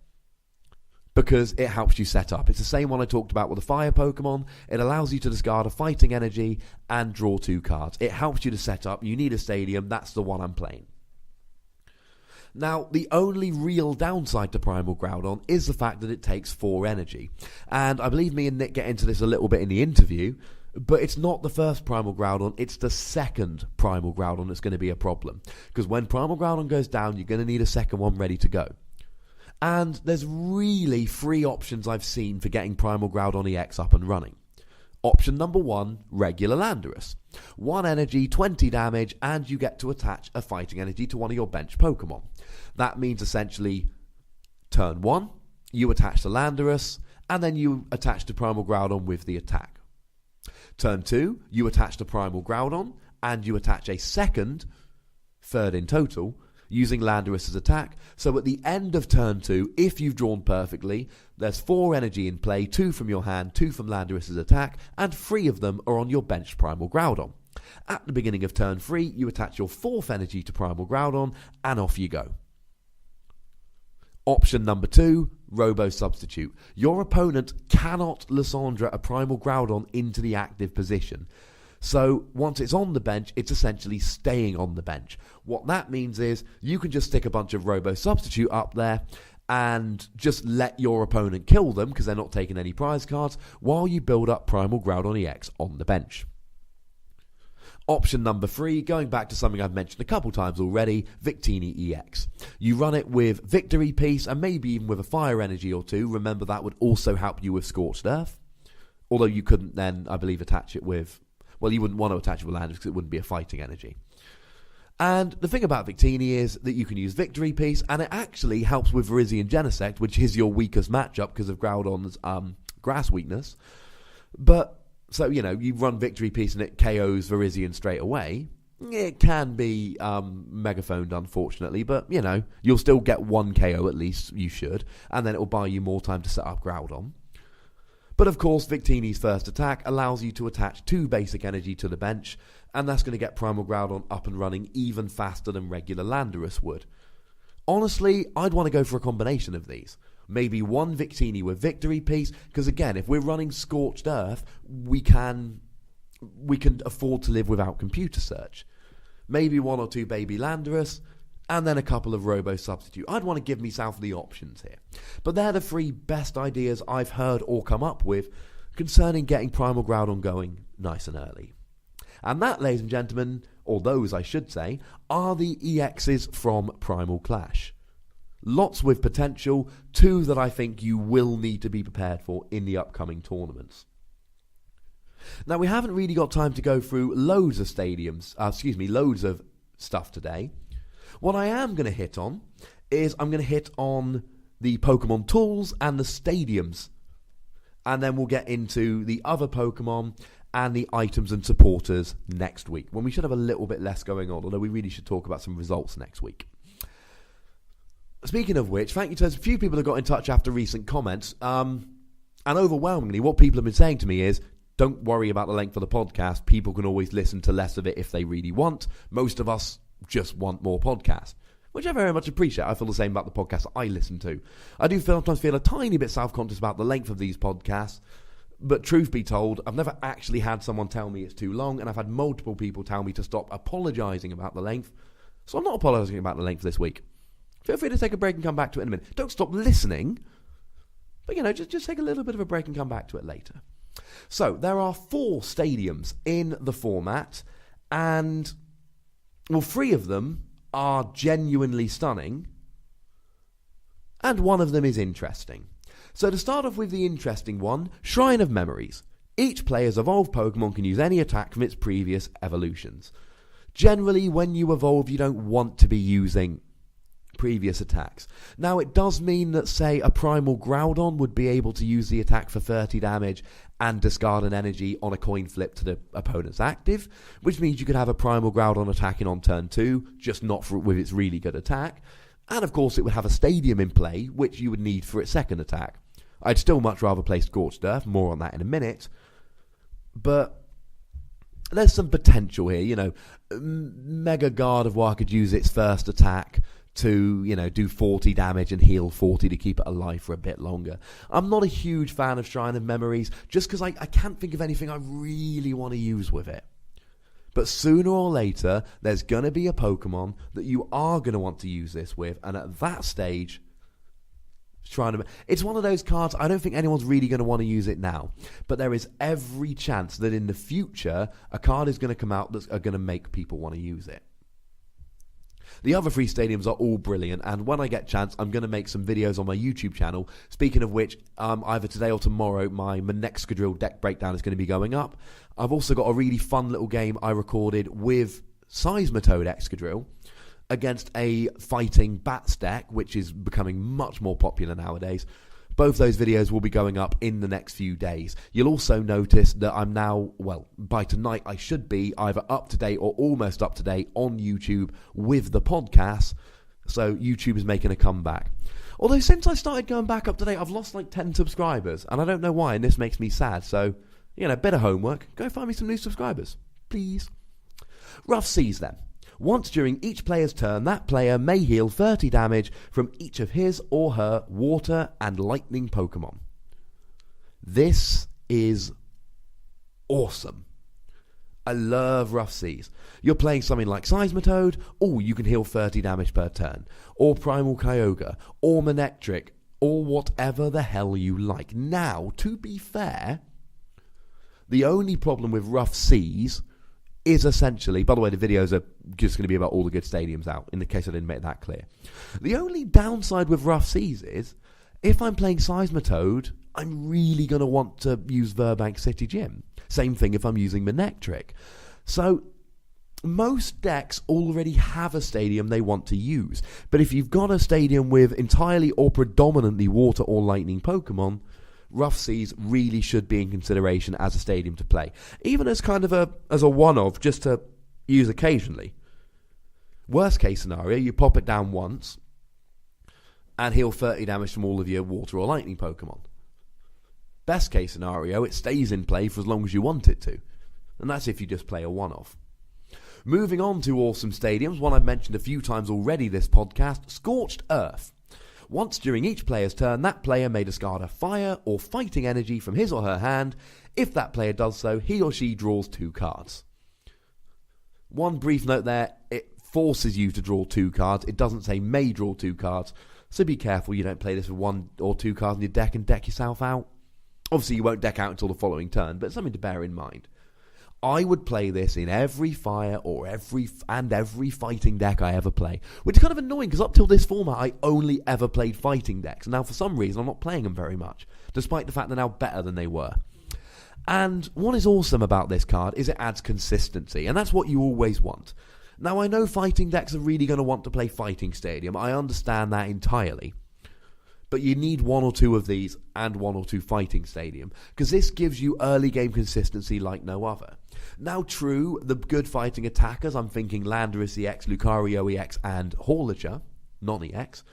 because it helps you set up. It's the same one I talked about with the fire Pokemon. It allows you to discard a fighting energy and draw 2 cards. It helps you to set up. You need a stadium. That's the one I'm playing. Now, the only real downside to Primal Groudon is the fact that it takes 4 energy. And I believe me and Nick get into this a little bit in the interview, but it's not the first Primal Groudon, it's the second Primal Groudon that's going to be a problem. Because when Primal Groudon goes down, you're going to need a second one ready to go. And there's really 3 options I've seen for getting Primal Groudon EX up and running. Option number 1, regular Landorus. 1 energy, 20 damage, and you get to attach a fighting energy to one of your bench Pokemon. That means essentially, turn 1, you attach the Landorus, and then you attach the Primal Groudon with the attack. Turn 2, you attach the Primal Groudon, and you attach a second, third in total, using Landorus' attack. So at the end of turn 2, if you've drawn perfectly, there's 4 energy in play, 2 from your hand, 2 from Landorus' attack, and 3 of them are on your bench Primal Groudon. At the beginning of turn 3, you attach your 4th energy to Primal Groudon, and off you go. Option number 2, Robo Substitute. Your opponent cannot Lysandre a Primal Groudon into the active position. So once it's on the bench, it's essentially staying on the bench. What that means is you can just stick a bunch of Robo Substitute up there and just let your opponent kill them because they're not taking any prize cards while you build up Primal Groudon EX on the bench. Option number 3, going back to something I've mentioned a couple times already, Victini EX. You run it with Victory Piece and maybe even with a Fire Energy or 2. Remember, that would also help you with Scorched Earth. Although you couldn't then, I believe, attach it with... Well, you wouldn't want to attach it with Landorus because it wouldn't be a fighting energy. And the thing about Victini is that you can use Victory Piece, and it actually helps with Virizion Genesect, which is your weakest matchup because of Groudon's grass weakness. But, so, you know, you run Victory Piece and it KOs Virizion straight away. It can be megaphoned, unfortunately, but, you know, you'll still get 1 KO at least, you should, and then it will buy you more time to set up Groudon. But of course, Victini's first attack allows you to attach 2 basic energy to the bench, and that's going to get Primal Groudon up and running even faster than regular Landorus would. Honestly, I'd want to go for a combination of these. Maybe 1 Victini with Victory Piece, because again, if we're running Scorched Earth, we can afford to live without computer search. Maybe 1 or 2 baby Landorus, and then a couple of Robo Substitute. I'd want to give myself the options here. But they're the 3 best ideas I've heard or come up with concerning getting Primal Groudon going nice and early. And that, ladies and gentlemen, or those I should say, are the EXs from Primal Clash. Lots with potential, 2 that I think you will need to be prepared for in the upcoming tournaments. Now, we haven't really got time to go through loads of loads of stuff today. What I am going to hit on is I'm going to hit on the Pokemon tools and the stadiums. And then we'll get into the other Pokemon and the items and supporters next week, when we should have a little bit less going on, although we really should talk about some results next week. Speaking of which, thank you to a few people that got in touch after recent comments. And overwhelmingly, what people have been saying to me is, don't worry about the length of the podcast. People can always listen to less of it if they really want. Most of us just want more podcasts, which I very much appreciate. I feel the same about the podcasts I listen to. I do sometimes feel a tiny bit self-conscious about the length of these podcasts, but truth be told, I've never actually had someone tell me it's too long, and I've had multiple people tell me to stop apologising about the length, so I'm not apologising about the length this week. Feel free to take a break and come back to it in a minute. Don't stop listening, but, you know, just take a little bit of a break and come back to it later. So, there are 4 stadiums in the format, and... well, 3 of them are genuinely stunning, and 1 of them is interesting. So to start off with the interesting one, Shrine of Memories. Each player's evolved Pokemon can use any attack from its previous evolutions. Generally, when you evolve, you don't want to be using previous attacks. Now, it does mean that, say, a Primal Groudon would be able to use the attack for 30 damage and discard an energy on a coin flip to the opponent's active, which means you could have a Primal Groudon attacking on turn 2, just not with its really good attack. And of course, it would have a Stadium in play, which you would need for its second attack. I'd still much rather play Scorched Earth, more on that in a minute, but there's some potential here, Mega Gardevoir could use its first attack to, do 40 damage and heal 40 to keep it alive for a bit longer. I'm not a huge fan of Shrine of Memories, just because I can't think of anything I really want to use with it. But sooner or later, there's going to be a Pokemon that you are going to want to use this with, and at that stage, it's one of those cards, I don't think anyone's really going to want to use it now, but there is every chance that in the future, a card is going to come out that's going to make people want to use it. The other 3 stadiums are all brilliant, and when I get a chance, I'm going to make some videos on my YouTube channel. Speaking of which, either today or tomorrow, my Excadrill deck breakdown is going to be going up. I've also got a really fun little game I recorded with Seismitoad Excadrill against a fighting Bats deck, which is becoming much more popular nowadays. Both those videos will be going up in the next few days. You'll also notice that I'm now, by tonight I should be either up to date or almost up to date on YouTube with the podcast. So YouTube is making a comeback. Although since I started going back up to date, I've lost 10 subscribers, and I don't know why, and this makes me sad. So, a bit of homework. Go find me some new subscribers, please. Rough Seas then. Once during each player's turn, that player may heal 30 damage from each of his or her water and lightning Pokemon. This is awesome. I love Rough Seas. You're playing something like Seismitoad, you can heal 30 damage per turn. Or Primal Kyogre, or Manectric, or whatever the hell you like. Now, to be fair, the only problem with Rough Seas is essentially, by the way, the videos are just going to be about all the good stadiums out, in the case I didn't make that clear. The only downside with Rough Seas is, if I'm playing Seismitoad, I'm really going to want to use Burbank City Gym. Same thing if I'm using Manectric. So, most decks already have a stadium they want to use. But if you've got a stadium with entirely or predominantly water or lightning Pokemon, Rough Seas really should be in consideration as a stadium to play. Even as kind of a one-off, just to use occasionally. Worst case scenario, you pop it down once and heal 30 damage from all of your water or lightning Pokemon. Best case scenario, it stays in play for as long as you want it to. And that's if you just play a one-off. Moving on to awesome stadiums, one I've mentioned a few times already this podcast, Scorched Earth. Once during each player's turn, that player may discard a fire or fighting energy from his or her hand. If that player does so, he or she draws 2 cards. One brief note there, it forces you to draw 2 cards. It doesn't say may draw 2 cards, so be careful you don't play this with 1 or 2 cards in your deck and deck yourself out. Obviously, you won't deck out until the following turn, but it's something to bear in mind. I would play this in every fire or every fighting deck I ever play. Which is kind of annoying, because up till this format, I only ever played fighting decks. Now, for some reason, I'm not playing them very much, despite the fact they're now better than they were. And what is awesome about this card is it adds consistency, and that's what you always want. Now, I know fighting decks are really going to want to play Fighting Stadium. I understand that entirely. But you need 1 or 2 of these and 1 or 2 Fighting Stadium, because this gives you early game consistency like no other. Now, true, the good fighting attackers, I'm thinking Landorus EX, Lucario EX, and Horlicher, non-EX,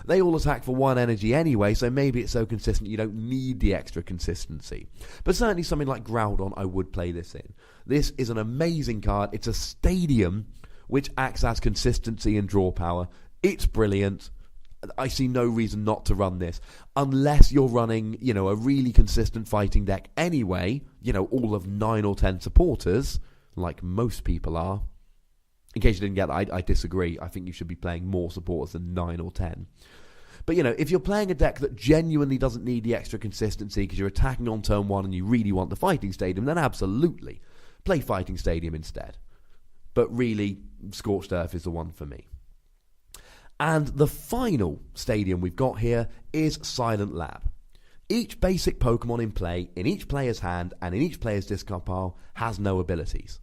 they all attack for 1 energy anyway, so maybe it's so consistent you don't need the extra consistency. But certainly something like Groudon, I would play this in. This is an amazing card. It's a stadium which acts as consistency and draw power. It's brilliant. I see no reason not to run this, unless you're running, a really consistent fighting deck anyway, all of 9 or 10 supporters, like most people are. In case you didn't get that, I disagree. I think you should be playing more supporters than 9 or 10. But, if you're playing a deck that genuinely doesn't need the extra consistency because you're attacking on turn 1 and you really want the Fighting Stadium, then absolutely, play Fighting Stadium instead. But really, Scorched Earth is the one for me. And the final stadium we've got here is Silent Lab. Each basic Pokemon in play, in each player's hand, and in each player's discard pile has no abilities.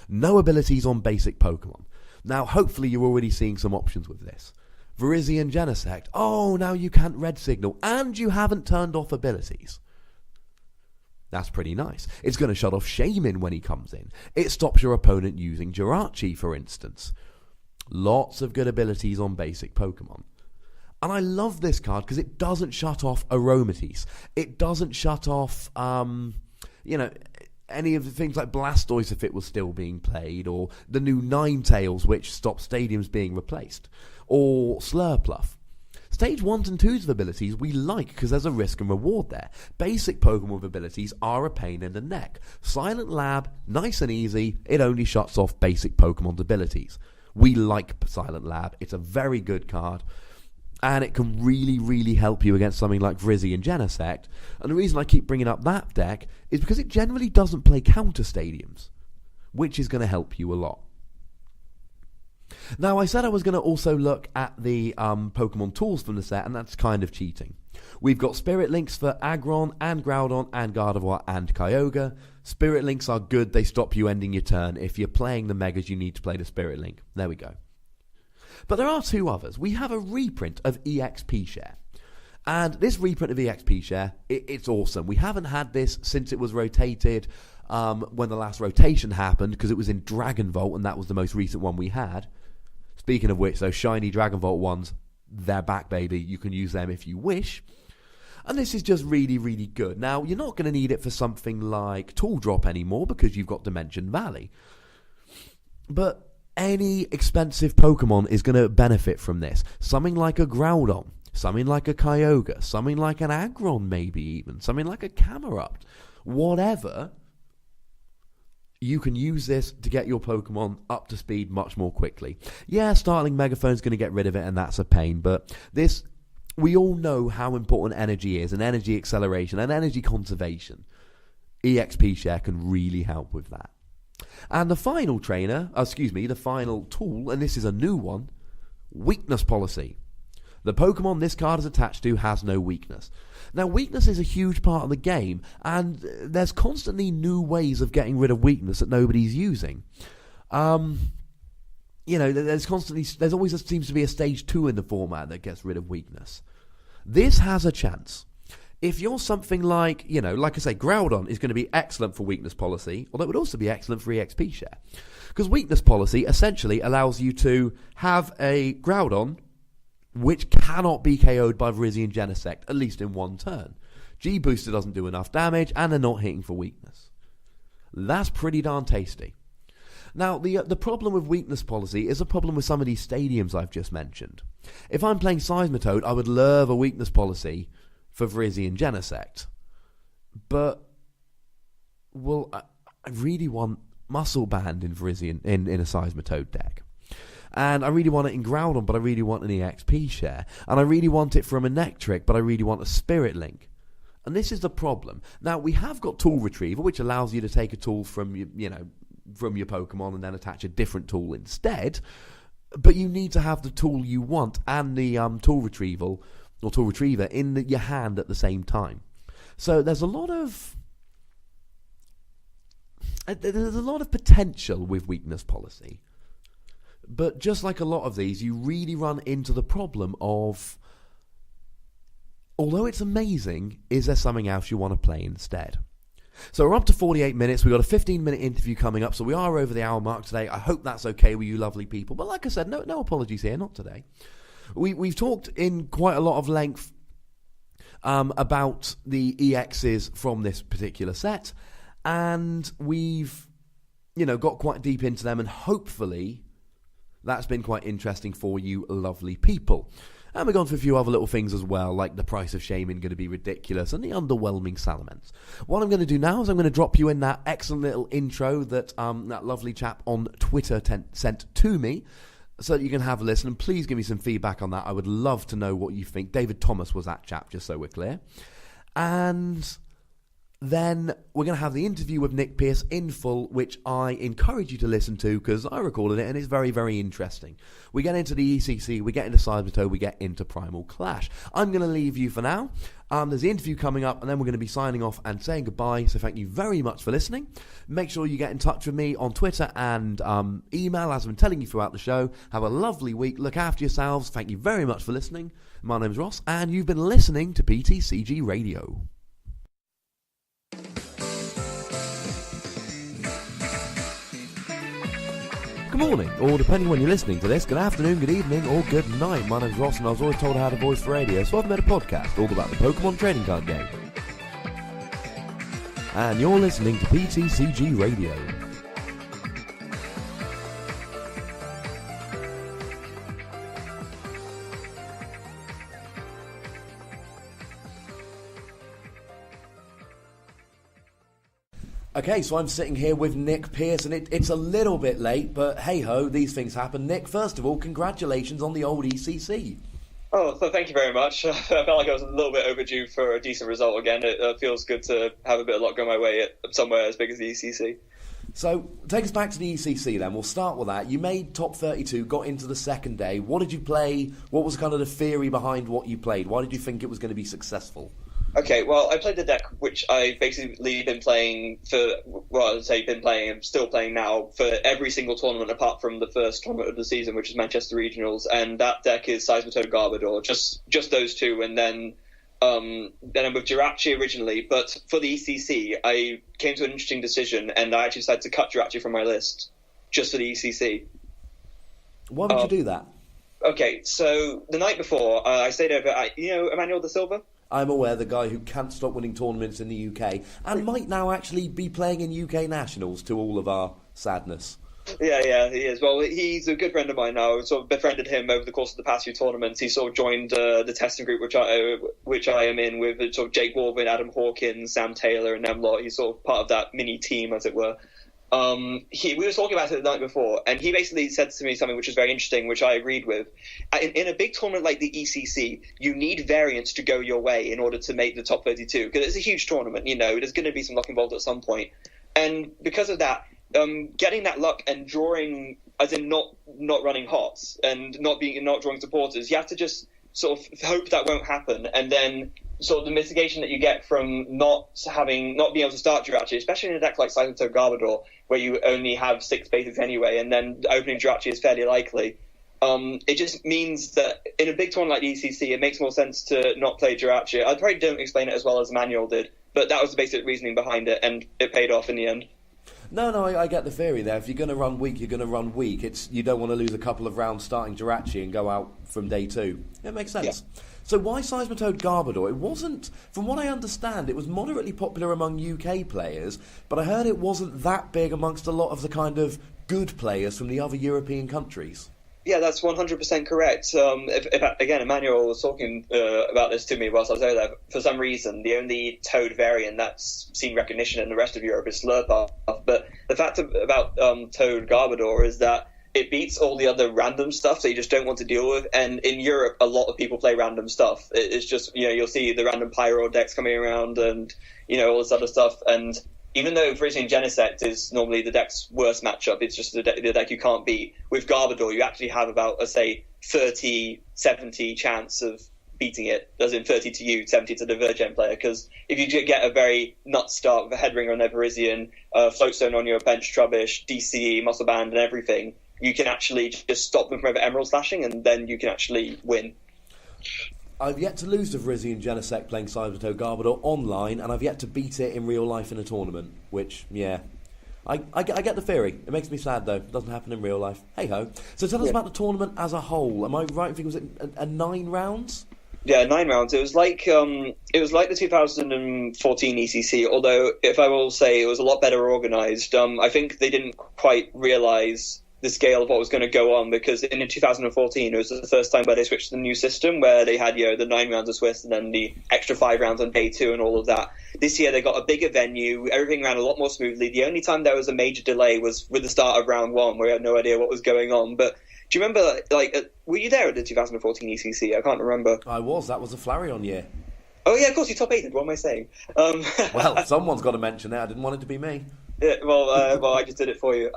No abilities on basic Pokemon. Now, hopefully you're already seeing some options with this. Virizion Genesect. Oh, now you can't Red Signal, and you haven't turned off abilities. That's pretty nice. It's going to shut off Shaman when he comes in. It stops your opponent using Jirachi, for instance. Lots of good abilities on basic Pokemon. And I love this card because it doesn't shut off Aromatisse. It doesn't shut off, any of the things like Blastoise if it was still being played, or the new Ninetales which stops stadiums being replaced, or Slurpluff. Stage 1s and 2s of abilities we like because there's a risk and reward there. Basic Pokemon with abilities are a pain in the neck. Silent Lab, nice and easy, it only shuts off basic Pokemon's abilities. We like Silent Lab, it's a very good card, and it can really, really help you against something like Vrizzy and Genesect. And the reason I keep bringing up that deck is because it generally doesn't play counter stadiums, which is going to help you a lot. Now, I said I was going to also look at the Pokemon tools from the set, and that's kind of cheating. We've got Spirit Links for Aggron and Groudon and Gardevoir and Kyogre. Spirit Links are good, they stop you ending your turn. If you're playing the Megas, you need to play the Spirit Link. There we go. But there are two others. We have a reprint of EXP Share. And this reprint of EXP Share, it's awesome. We haven't had this since it was rotated when the last rotation happened, because it was in Dragon Vault, and that was the most recent one we had. Speaking of which, those shiny Dragon Vault ones, they're back, baby. You can use them if you wish. And this is just really, really good. Now, you're not going to need it for something like Tool Drop anymore because you've got Dimension Valley. But any expensive Pokemon is going to benefit from this. Something like a Groudon, something like a Kyogre, something like an Aggron maybe even, something like a Camerupt, whatever. You can use this to get your Pokemon up to speed much more quickly. Yeah, Startling Megaphone's going to get rid of it, and that's a pain, but this, we all know how important energy is, and energy acceleration, and energy conservation. EXP Share can really help with that. And the final the final tool, and this is a new one, Weakness Policy. The Pokemon this card is attached to has no weakness. Now, weakness is a huge part of the game, and there's constantly new ways of getting rid of weakness that nobody's using. There's always seems to be a stage 2 in the format that gets rid of weakness. This has a chance. If you're something like, like I say, Groudon is going to be excellent for Weakness Policy, although it would also be excellent for EXP Share. Because Weakness Policy essentially allows you to have a Groudon which cannot be KO'd by Vrizzy and Genesect, at least in one turn. G-Booster doesn't do enough damage, and they're not hitting for weakness. That's pretty darn tasty. Now, the problem with Weakness Policy is a problem with some of these stadiums I've just mentioned. If I'm playing Seismitoad, I would love a Weakness Policy for Vrizzy and Genesect. But, well, I really want Muscle Band in Vrizzy in a Seismitoad deck. And I really want it in Groudon, but I really want an EXP Share. And I really want it from a Nectric, but I really want a Spirit Link. And this is the problem. Now, we have got Tool Retriever, which allows you to take a tool from your Pokemon and then attach a different tool instead. But you need to have the tool you want and the Tool Retriever in your hand at the same time. So there's a lot of potential with Weakness Policy. But just like a lot of these, you really run into the problem of, although it's amazing, is there something else you want to play instead? So we're up to 48 minutes. We've got a 15-minute interview coming up, so we are over the hour mark today. I hope that's okay with you lovely people. But like I said, no apologies here, not today. We've talked in quite a lot of length about the EXs from this particular set, and we've got quite deep into them, and hopefully that's been quite interesting for you lovely people. And we've gone through a few other little things as well, like the price of shaming going to be ridiculous and the underwhelming Salamence. What I'm going to do now is I'm going to drop you in that excellent little intro that that lovely chap on Twitter sent to me, so that you can have a listen. And please give me some feedback on that. I would love to know what you think. David Thomas was that chap, just so we're clear. And then we're going to have the interview with Nic Pearce in full, which I encourage you to listen to because I recorded it and it's very, very interesting. We get into the ECC, we get into Seismitoad, we get into Primal Clash. I'm going to leave you for now. There's the interview coming up, and then we're going to be signing off and saying goodbye. So thank you very much for listening. Make sure you get in touch with me on Twitter and email, as I've been telling you throughout the show. Have a lovely week. Look after yourselves. Thank you very much for listening. My name's Ross, and you've been listening to PTCG Radio. good morning, or depending when you're listening to this, good afternoon, good evening, or good night. My name's Ross and I was always told I had a voice for radio, so I've made a podcast all about the Pokémon trading card game. And you're listening to PTCG Radio. Okay, so I'm sitting here with Nic Pearce, and it's a little bit late, but hey-ho, these things happen. Nick, first of all, congratulations on the old ECC. Oh, so thank you very much. I felt like I was a little bit overdue for a decent result again. It feels good to have a bit of luck going my way at somewhere as big as the ECC. So, take us back to the ECC then. We'll start with that. You made top 32, got into the second day. What did you play? What was kind of the theory behind what you played? Why did you think it was going to be successful? Okay, well, I played the deck which I've basically been playing I'm still playing now for every single tournament apart from the first tournament of the season, which is Manchester Regionals, and that deck is Seismitoad Garbodor, just those two, and then I'm with Jirachi originally, but for the ECC, I came to an interesting decision, and I actually decided to cut Jirachi from my list, just for the ECC. Why would you do that? Okay, so the night before, I stayed over at, Emmanuel da Silva? I'm aware, the guy who can't stop winning tournaments in the UK, and might now actually be playing in UK Nationals, to all of our sadness. Yeah, he is. Well, he's a good friend of mine now. I sort of befriended him over the course of the past few tournaments. He sort of joined the testing group, which I am in, with sort of Jake Wolvin, Adam Hawkins, Sam Taylor, and them lot. He's sort of part of that mini team, as it were. We were talking about it the night before, and he basically said to me something which was very interesting, which I agreed with. In a big tournament like the ECC, you need variance to go your way in order to make the top 32, because it's a huge tournament, there's going to be some luck involved at some point. And because of that, getting that luck and drawing, as in not running hots and not drawing supporters, you have to just sort of hope that won't happen, and then sort of the mitigation that you get from not being able to start Jirachi, especially in a deck like Seismitoad Garbodor, where you only have 6 basics anyway, and then opening Jirachi is fairly likely. It just means that in a big tournament like the ECC, it makes more sense to not play Jirachi. I probably don't explain it as well as Manuel did, but that was the basic reasoning behind it, and it paid off in the end. No, I get the theory there. If you're going to run weak, you're going to run weak. You don't want to lose a couple of rounds starting Jirachi and go out from day 2. It makes sense. Yeah. So why Seismitoad Garbodor? It wasn't, from what I understand, it was moderately popular among UK players, but I heard it wasn't that big amongst a lot of the kind of good players from the other European countries. Yeah, that's 100% correct. Again, Emmanuel was talking about this to me whilst I was over there. For some reason, the only Toad variant that's seen recognition in the rest of Europe is Slurpuff. But the fact about Toad Garbodor is that it beats all the other random stuff that you just don't want to deal with. And in Europe, a lot of people play random stuff. It's just, you'll see the random Pyro decks coming around and, all this other stuff. And even though Virizion Genesect is normally the deck's worst matchup, it's just the deck you can't beat. With Garbodor, you actually have about, let's say, 30-70 chance of beating it, as in 30 to you, 70 to the Virgin player, because if you get a very nut start with a Headringer on their Virizion, Floatstone on your bench, Trubbish, DCE, Muscle Band, and everything, you can actually just stop them from Emerald Slashing, and then you can actually win. I've yet to lose to Virizion Genesect playing Seismitoad Garbodor online, and I've yet to beat it in real life in a tournament, which, yeah. I get the theory. It makes me sad, though. It doesn't happen in real life. Hey-ho. So tell us about the tournament as a whole. Am I right in thinking, was it a 9 rounds? Yeah, 9 rounds. It was like the 2014 ECC, although, if I will say, it was a lot better organised. I think they didn't quite realise the scale of what was going to go on, because in 2014 it was the first time where they switched to the new system, where they had the 9 rounds of Swiss and then the extra 5 rounds on day 2 and all of that. This year they got a bigger venue, everything ran a lot more smoothly. The only time there was a major delay was with the start of round 1, where we had no idea what was going on. But do you remember, were you there at the 2014 ECC? I can't remember. I was. That was a Flareon year. Oh yeah, of course, you top 8'd. What am I saying? Well, someone's got to mention it. I didn't want it to be me. Yeah, well, I just did it for you.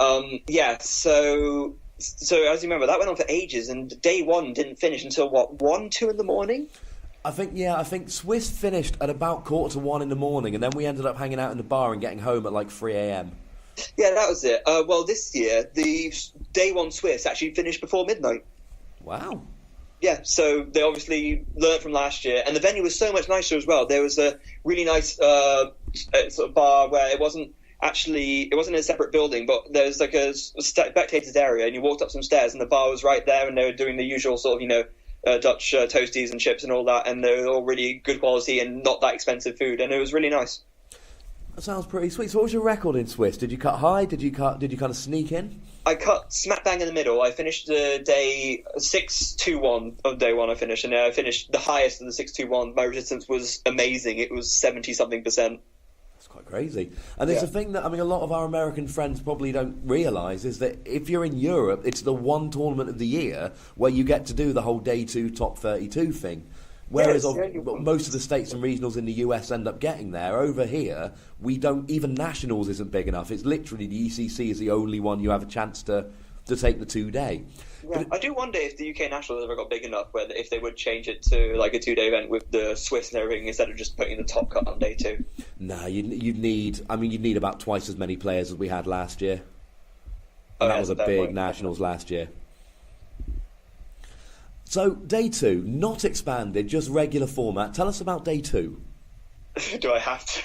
So as you remember, that went on for ages, and day 1 didn't finish until, 1, 2 in the morning? I think Swiss finished at about 1:45 in the morning, and then we ended up hanging out in the bar and getting home at 3 a.m. Yeah, that was it. Well, this year, the day 1 Swiss actually finished before midnight. Wow. Yeah, so they obviously learned from last year, and the venue was so much nicer as well. There was a really nice sort of bar where it wasn't actually, it wasn't in a separate building, but there's like a spectators area, and you walked up some stairs, and the bar was right there, and they were doing the usual sort of, Dutch toasties and chips and all that, and they were all really good quality and not that expensive food, and it was really nice. That sounds pretty sweet. So what was your record in Swiss? Did you cut high? Did you kind of sneak in? I cut smack bang in the middle. I finished the day 6-2-1 of day one. I finished, and I finished the highest of the 6-2-1. My resistance was amazing. It was 70-something%. That's quite crazy. And there's a thing that, a lot of our American friends probably don't realise is that if you're in Europe, it's the one tournament of the year where you get to do the whole day 2 top 32 thing. Whereas most of the states and regionals in the US end up getting there. Over here, we don't. Even nationals isn't big enough. It's literally the ECC is the only one you have a chance to take the 2-day. Yeah, I do wonder if the UK nationals ever got big enough, whether if they would change it to like a 2-day event with the Swiss and everything instead of just putting the top cut on day 2. Nah, you'd need about twice as many players as we had last year. And that was a big nationals last year. So, day 2, not expanded, just regular format. Tell us about day 2. Do I have to?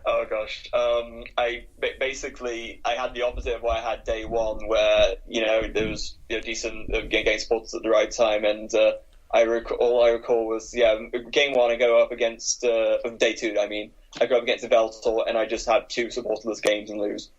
Oh gosh, I had the opposite of what I had day 1, where there was decent game supporters at the right time, and all I recall was game 1 I go up against day 2. I go up against Veltor, and I just had 2 supporterless games and lose.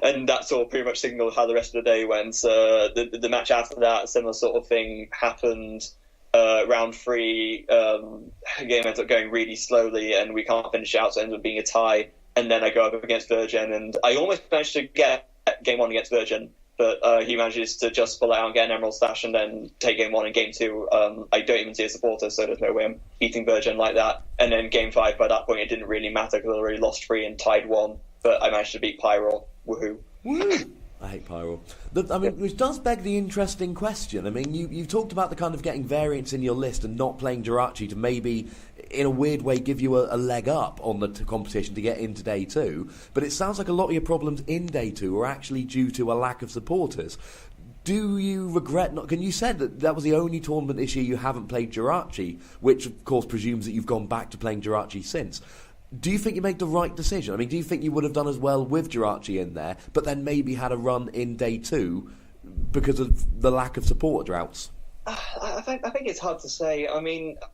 And that sort of pretty much signaled how the rest of the day went. The match after that, a similar sort of thing happened. Round 3, game ends up going really slowly, and we can't finish it out, so it ends up being a tie. And then I go up against Virgin, and I almost managed to get game 1 against Virgin, but he manages to just pull out and get an Emerald Stash and then take game 1 and game 2. I don't even see a supporter, so there's no way I'm beating Virgin like that. And then game 5, by that point, it didn't really matter because I already lost 3 and tied 1, but I managed to beat Pyro. Woohoo. Woo! I hate Pyro. Which does beg the interesting question. You've talked about the kind of getting variance in your list and not playing Jirachi to maybe, in a weird way, give you a leg up on the competition to get into day 2. But it sounds like a lot of your problems in day 2 are actually due to a lack of supporters. Do you regret not... You said that was the only tournament this year you haven't played Jirachi, which, of course, presumes that you've gone back to playing Jirachi since. Do you think you made the right decision? Do you think you would have done as well with Jirachi in there, but then maybe had a run in day 2 because of the lack of supporter droughts? I think it's hard to say.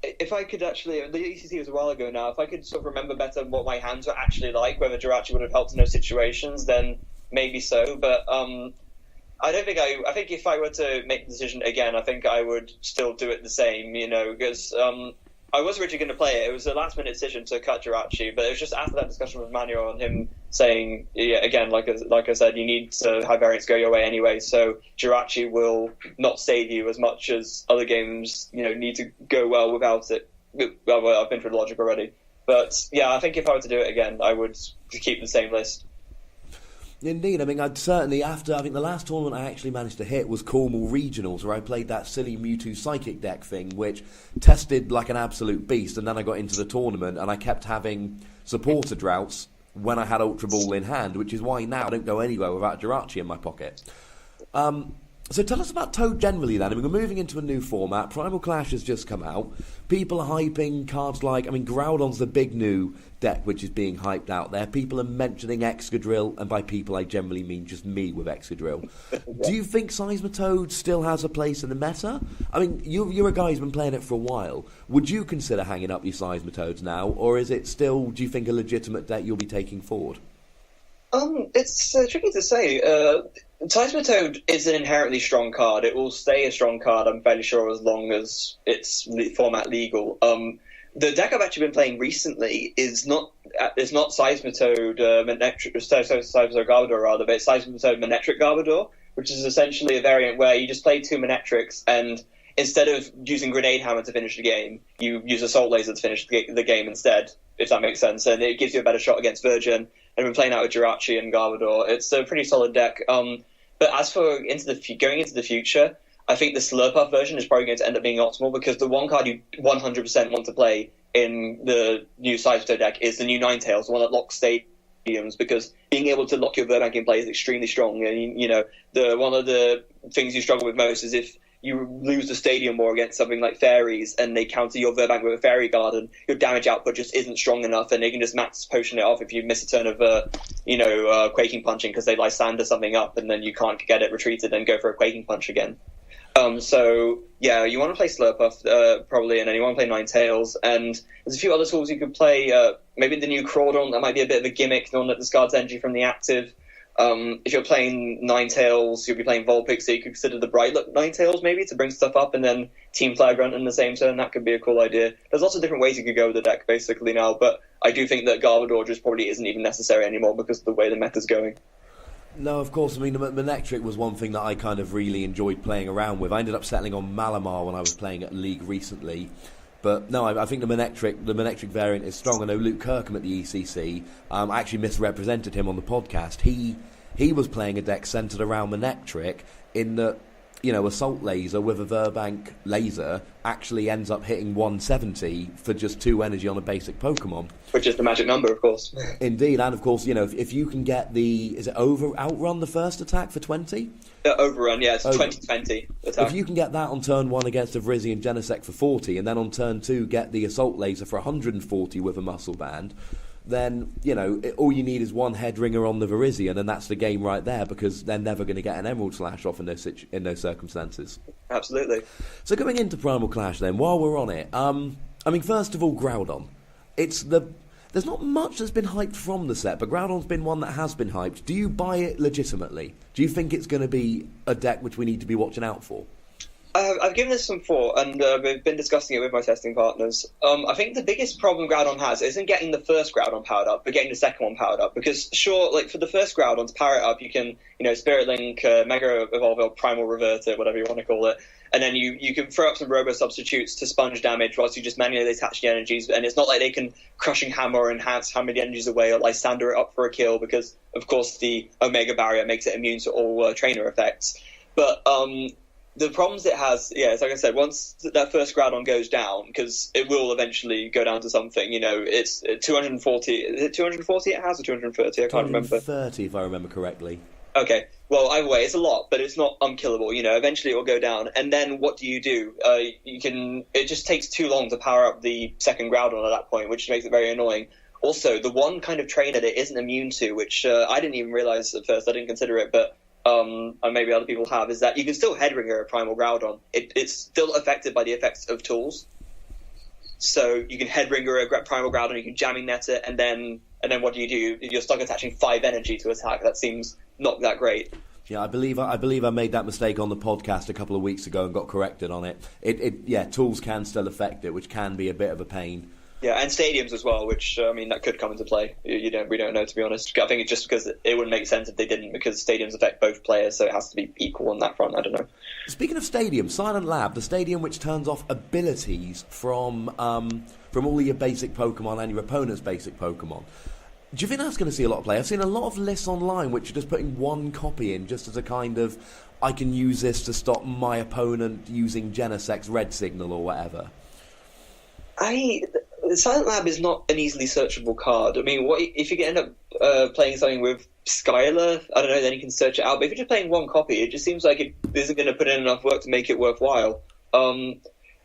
If I could actually... The ECC was a while ago now. If I could sort of remember better what my hands were actually like, whether Jirachi would have helped in those situations, then maybe so. But I don't think I think if I were to make the decision again, I think I would still do it the same, because... I was originally going to play it. It was a last-minute decision to cut Jirachi, but it was just after that discussion with Manuel and him saying, again, like I said, you need to have variance go your way anyway, so Jirachi will not save you as much as other games, need to go well without it. Well, I've been through the logic already. But, I think if I were to do it again, I would keep the same list. Indeed, I'd certainly, I think the last tournament I actually managed to hit was Cornwall Regionals, where I played that silly Mewtwo Psychic deck thing, which tested like an absolute beast, and then I got into the tournament, and I kept having supporter droughts when I had Ultra Ball in hand, which is why now I don't go anywhere without Jirachi in my pocket. So tell us about Toad generally then. We're moving into a new format. Primal Clash has just come out. People are hyping cards like... Groudon's the big new deck which is being hyped out there. People are mentioning Excadrill, and by people I generally mean just me with Excadrill. Do you think Seismitoad still has a place in the meta? You're a guy who's been playing it for a while. Would you consider hanging up your Seismitoads now, or is it still, do you think, a legitimate deck you'll be taking forward? It's tricky to say. Seismitoad is an inherently strong card. It will stay a strong card, I'm fairly sure, as long as it's format legal. The deck I've actually been playing recently is not Seismitoad Seismitoad Garbodor rather, but it's Seismitoad Manectric Garbodor, which is essentially a variant where you just play 2 Manectrics, and instead of using Grenade Hammer to finish the game, you use Assault Laser to finish the game instead, if that makes sense, and it gives you a better shot against Virgin. And I've been playing out with Jirachi and Garbodor. It's a pretty solid deck. But as for going into the future, I think the Slurpuff version is probably going to end up being optimal, because the one card you 100% want to play in the new Seismitoad deck is the new Ninetales, the one that locks stadiums, because being able to lock your Verbank in play is extremely strong. And one of the things you struggle with most is if you lose the stadium more against something like fairies, and they counter your Verbank with a fairy garden, your damage output just isn't strong enough, and they can just max potion it off if you miss a turn of Quaking Punching because they Lysander something up, and then you can't get it retreated and go for a Quaking Punch again. So yeah, you want to play Slurpuff probably, and then you want to play Ninetales, and there's a few other tools you could play. Maybe the new Crawdon, that might be a bit of a gimmick, the one that discards energy from the active. If you're playing Ninetales, you'll be playing Vulpix, so you could consider the Bright Look Ninetales maybe to bring stuff up, and then Team Flare Grunt in the same turn. That could be a cool idea. There's lots of different ways you could go with the deck basically now, but I do think that Garbodor just probably isn't even necessary anymore because of the way the meta's going. No, of course. I mean, the Manectric was one thing that I kind of really enjoyed playing around with. I ended up settling on Malamar when I was playing at League recently. But no, I think the Manectric variant is strong. I know Luke Kirkham at the ECC, I actually misrepresented him on the podcast. He was playing a deck centred around Manectric in that, Assault Laser with a Verbank Laser actually ends up hitting 170 for just 2 energy on a basic Pokemon. Which is the magic number, of course. Indeed, and of course, if you can get outrun the first attack for 20? Overrun, yeah, it's 20-20 attack. If you can get that on turn 1 against a Virizion Genesect for 40, and then on turn 2 get the Assault Laser for 140 with a Muscle Band, then, all you need is one Headringer on the Virizion, and that's the game right there, because they're never going to get an Emerald Slash off in those circumstances. Absolutely. So going into Primal Clash then, while we're on it, first of all, Groudon. There's not much that's been hyped from the set, but Groudon's been one that has been hyped. Do you buy it legitimately? Do you think it's going to be a deck which we need to be watching out for? I've given this some thought, and we've been discussing it with my testing partners. I think the biggest problem Groudon has isn't getting the first Groudon powered up, but getting the second one powered up. Because, sure, for the first Groudon, to power it up, you can, Spirit Link, Mega Evolve, or Primal Revert it, whatever you want to call it. And then you can throw up some Robo Substitutes to sponge damage whilst you just manually attach the energies. And it's not like they can Crushing Hammer or Enhance Hammer the energies away or Lysander it up for a kill, because, of course, the Omega Barrier makes it immune to all trainer effects. But the problems it has, it's like I said, once that first Groudon goes down, because it will eventually go down to something, it's 240. Is it 240 it has, or 230? I can't remember. 230, if I remember correctly. Okay. Well, either way, it's a lot, but it's not unkillable. Eventually it will go down. And then what do? It just takes too long to power up the second Groudon at that point, which makes it very annoying. Also, the one kind of trainer that it isn't immune to, which I didn't even realize at first, I didn't consider it, but and maybe other people have, is that you can still Headringer a Primal Groudon. It's still affected by the effects of tools. So you can Headringer a Primal Groudon, you can Jamming Net it, and then what do? You're stuck attaching 5 energy to attack. That seems not that great. Yeah, I believe I made that mistake on the podcast a couple of weeks ago and got corrected on it. Tools can still affect it, which can be a bit of a pain. Yeah, and stadiums as well, which, that could come into play. We don't know, to be honest. I think it's just because it wouldn't make sense if they didn't, because stadiums affect both players, so it has to be equal on that front. I don't know. Speaking of stadium, Silent Lab, the stadium which turns off abilities from all your basic Pokemon and your opponent's basic Pokemon. Do you think that's going to see a lot of play? I've seen a lot of lists online which are just putting one copy in just as a kind of, I can use this to stop my opponent using Genesec's Red Signal or whatever. Silent Lab is not an easily searchable card. What if you end up playing something with Skylar? I don't know, then you can search it out. But if you're just playing one copy, it just seems like it isn't going to put in enough work to make it worthwhile. I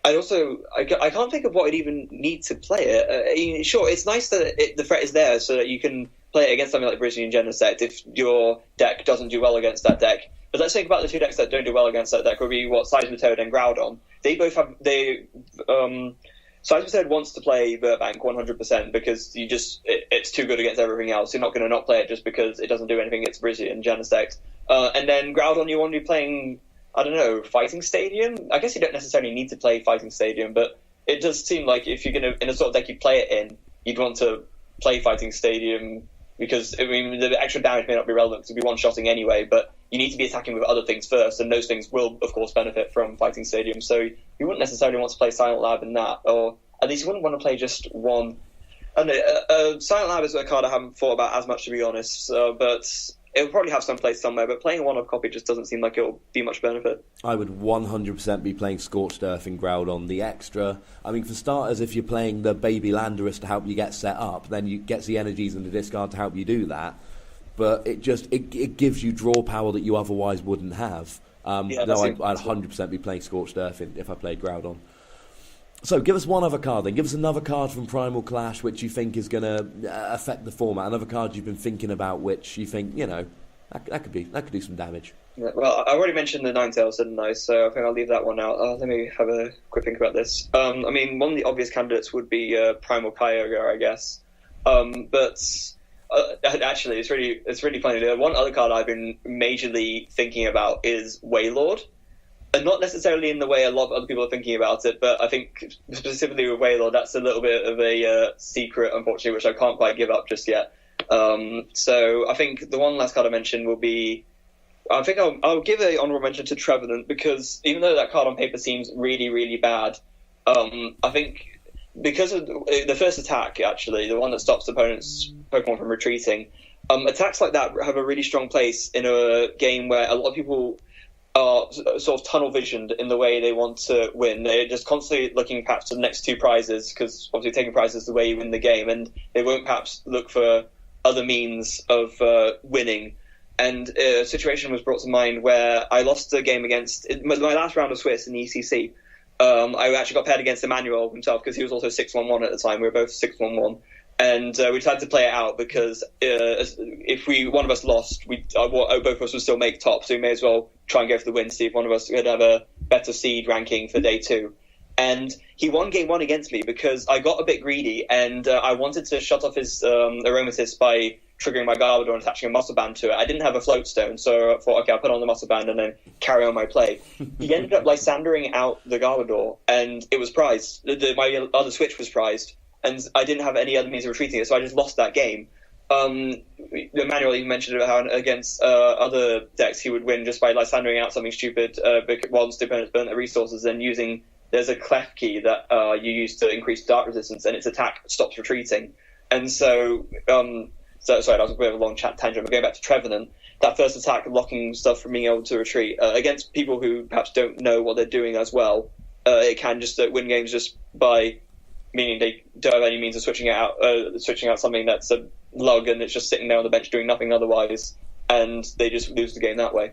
can't think of what I'd even need to play it. Sure, it's nice that the threat is there so that you can play it against something like Virizion Genesect if your deck doesn't do well against that deck. But let's think about the two decks that don't do well against that deck. Would be Seismitoad and Groudon. They both have Seismitoad wants to play Verbank 100% because it's too good against everything else. You're not going to not play it just because it doesn't do anything against Virizion Genesect. And then Groudon, you want to be playing, I don't know, Fighting Stadium? I guess you don't necessarily need to play Fighting Stadium, but it does seem like if you're going to, in a sort of deck you play it in, you'd want to play Fighting Stadium because, the extra damage may not be relevant because you'll be one-shotting anyway, but you need to be attacking with other things first, and those things will, of course, benefit from Fighting Stadium. So you wouldn't necessarily want to play Silent Lab in that, or at least you wouldn't want to play just one. I don't know, Silent Lab is a card I haven't thought about as much, to be honest, but it will probably have some place somewhere, but playing a one-off copy just doesn't seem like it will be much benefit. I would 100% be playing Scorched Earth in Groudon. The extra, for starters, if you're playing the Baby Landorus to help you get set up, then you get the energies and the discard to help you do that. But it gives you draw power that you otherwise wouldn't have. Though I'd 100% be playing Scorched Earth if I played Groudon. So give us one other card then. Give us another card from Primal Clash which you think is going to affect the format. Another card you've been thinking about which you think, that could do some damage. Yeah, well, I already mentioned the Ninetales, didn't I? So I think I'll leave that one out. Let me have a quick think about this. One of the obvious candidates would be Primal Kyogre, I guess. Actually, it's really funny. One other card I've been majorly thinking about is Wailord. And not necessarily in the way a lot of other people are thinking about it, but I think specifically with Wailord, that's a little bit of a secret, unfortunately, which I can't quite give up just yet. So I think the one last card I mentioned will be... I think I'll give an honorable mention to Trevenant, because even though that card on paper seems really, really bad, I think because of the first attack, actually, the one that stops opponents' Pokemon from retreating, attacks like that have a really strong place in a game where a lot of people are sort of tunnel visioned in the way they want to win. They're just constantly looking perhaps to the next two prizes, because obviously taking prizes is the way you win the game, and they won't perhaps look for other means of winning. And a situation was brought to mind where I lost a game against my last round of Swiss in the ECC. I actually got paired against Emmanuel himself, because he was also 6-1-1 at the time. We were both 6-1-1. And we decided to play it out because if one of us lost, both of us would still make top. So we may as well try and go for the win, see if one of us could have a better seed ranking for day two. And he won game one against me because I got a bit greedy and I wanted to shut off his Aromatisse by triggering my Garbodor and attaching a Muscle Band to it. I didn't have a Float Stone, so I thought, okay, I'll put on the Muscle Band and then carry on my play. He ended up Lysandering out the Garbodor, and it was prized. My other Switch was prized, and I didn't have any other means of retreating it, so I just lost that game. Emmanuel even mentioned about how against other decks he would win just by Lysandering out something stupid once the opponents burnt their resources, and using... There's a clef key that you use to increase dart resistance, and its attack stops retreating. And so... sorry, that was a bit of a long tangent, but going back to Trevenant, that first attack locking stuff from being able to retreat, against people who perhaps don't know what they're doing as well, it can just win games just by... meaning they don't have any means of switching out something that's a lug and it's just sitting there on the bench doing nothing otherwise, and they just lose the game that way.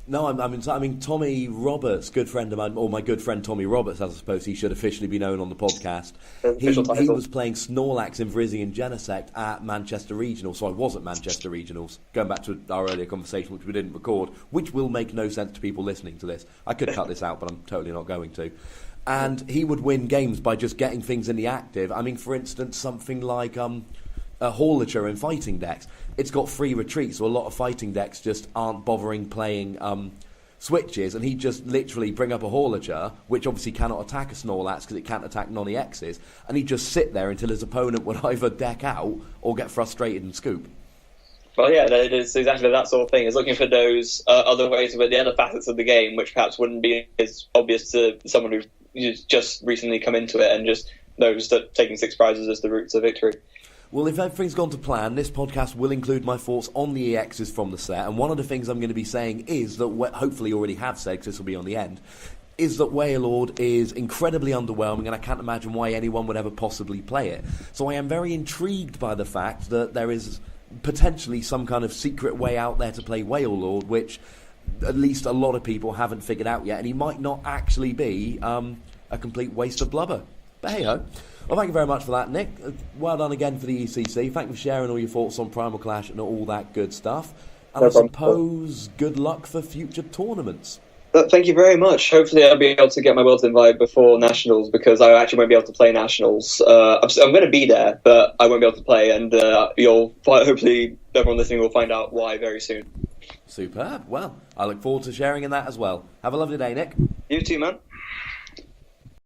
No, I mean Tommy Roberts, good friend of mine, or my good friend Tommy Roberts, as I suppose he should officially be known on the podcast. He was playing Snorlax in Virizion and Genesect at Manchester Regionals, so I was at Manchester Regionals, going back to our earlier conversation, which we didn't record, which will make no sense to people listening to this. I could cut this out, but I'm totally not going to. And he would win games by just getting things in the active. I mean, for instance, something like a Horlicher in fighting decks. It's got free retreat, so a lot of fighting decks just aren't bothering playing switches, and he'd just literally bring up a Horlicher, which obviously cannot attack a Snorlax because it can't attack non-EXs, and he'd just sit there until his opponent would either deck out or get frustrated and scoop. Well, yeah, it's exactly that sort of thing. It's looking for those other ways, but the other facets of the game, which perhaps wouldn't be as obvious to someone who's just recently come into it and just knows that taking 6 prizes is the route to victory. Well, if everything's gone to plan, this podcast will include my thoughts on the EXs from the set, and one of the things I'm going to be saying is that, hopefully you already have said, because this will be on the end, is that Wailord is incredibly underwhelming, and I can't imagine why anyone would ever possibly play it. So I am very intrigued by the fact that there is potentially some kind of secret way out there to play Wailord, which at least a lot of people haven't figured out yet, and he might not actually be a complete waste of blubber. But hey-ho. Well, thank you very much for that, Nick. Well done again for the ECC. Thank you for sharing all your thoughts on Primal Clash and all that good stuff. And I suppose good luck for future tournaments. Thank you very much. Hopefully I'll be able to get my Worlds invite before Nationals, because I actually won't be able to play Nationals. I'm going to be there, but I won't be able to play, and hopefully everyone listening will find out why very soon. Superb. Well, I look forward to sharing in that as well. Have a lovely day, Nick. You too, man.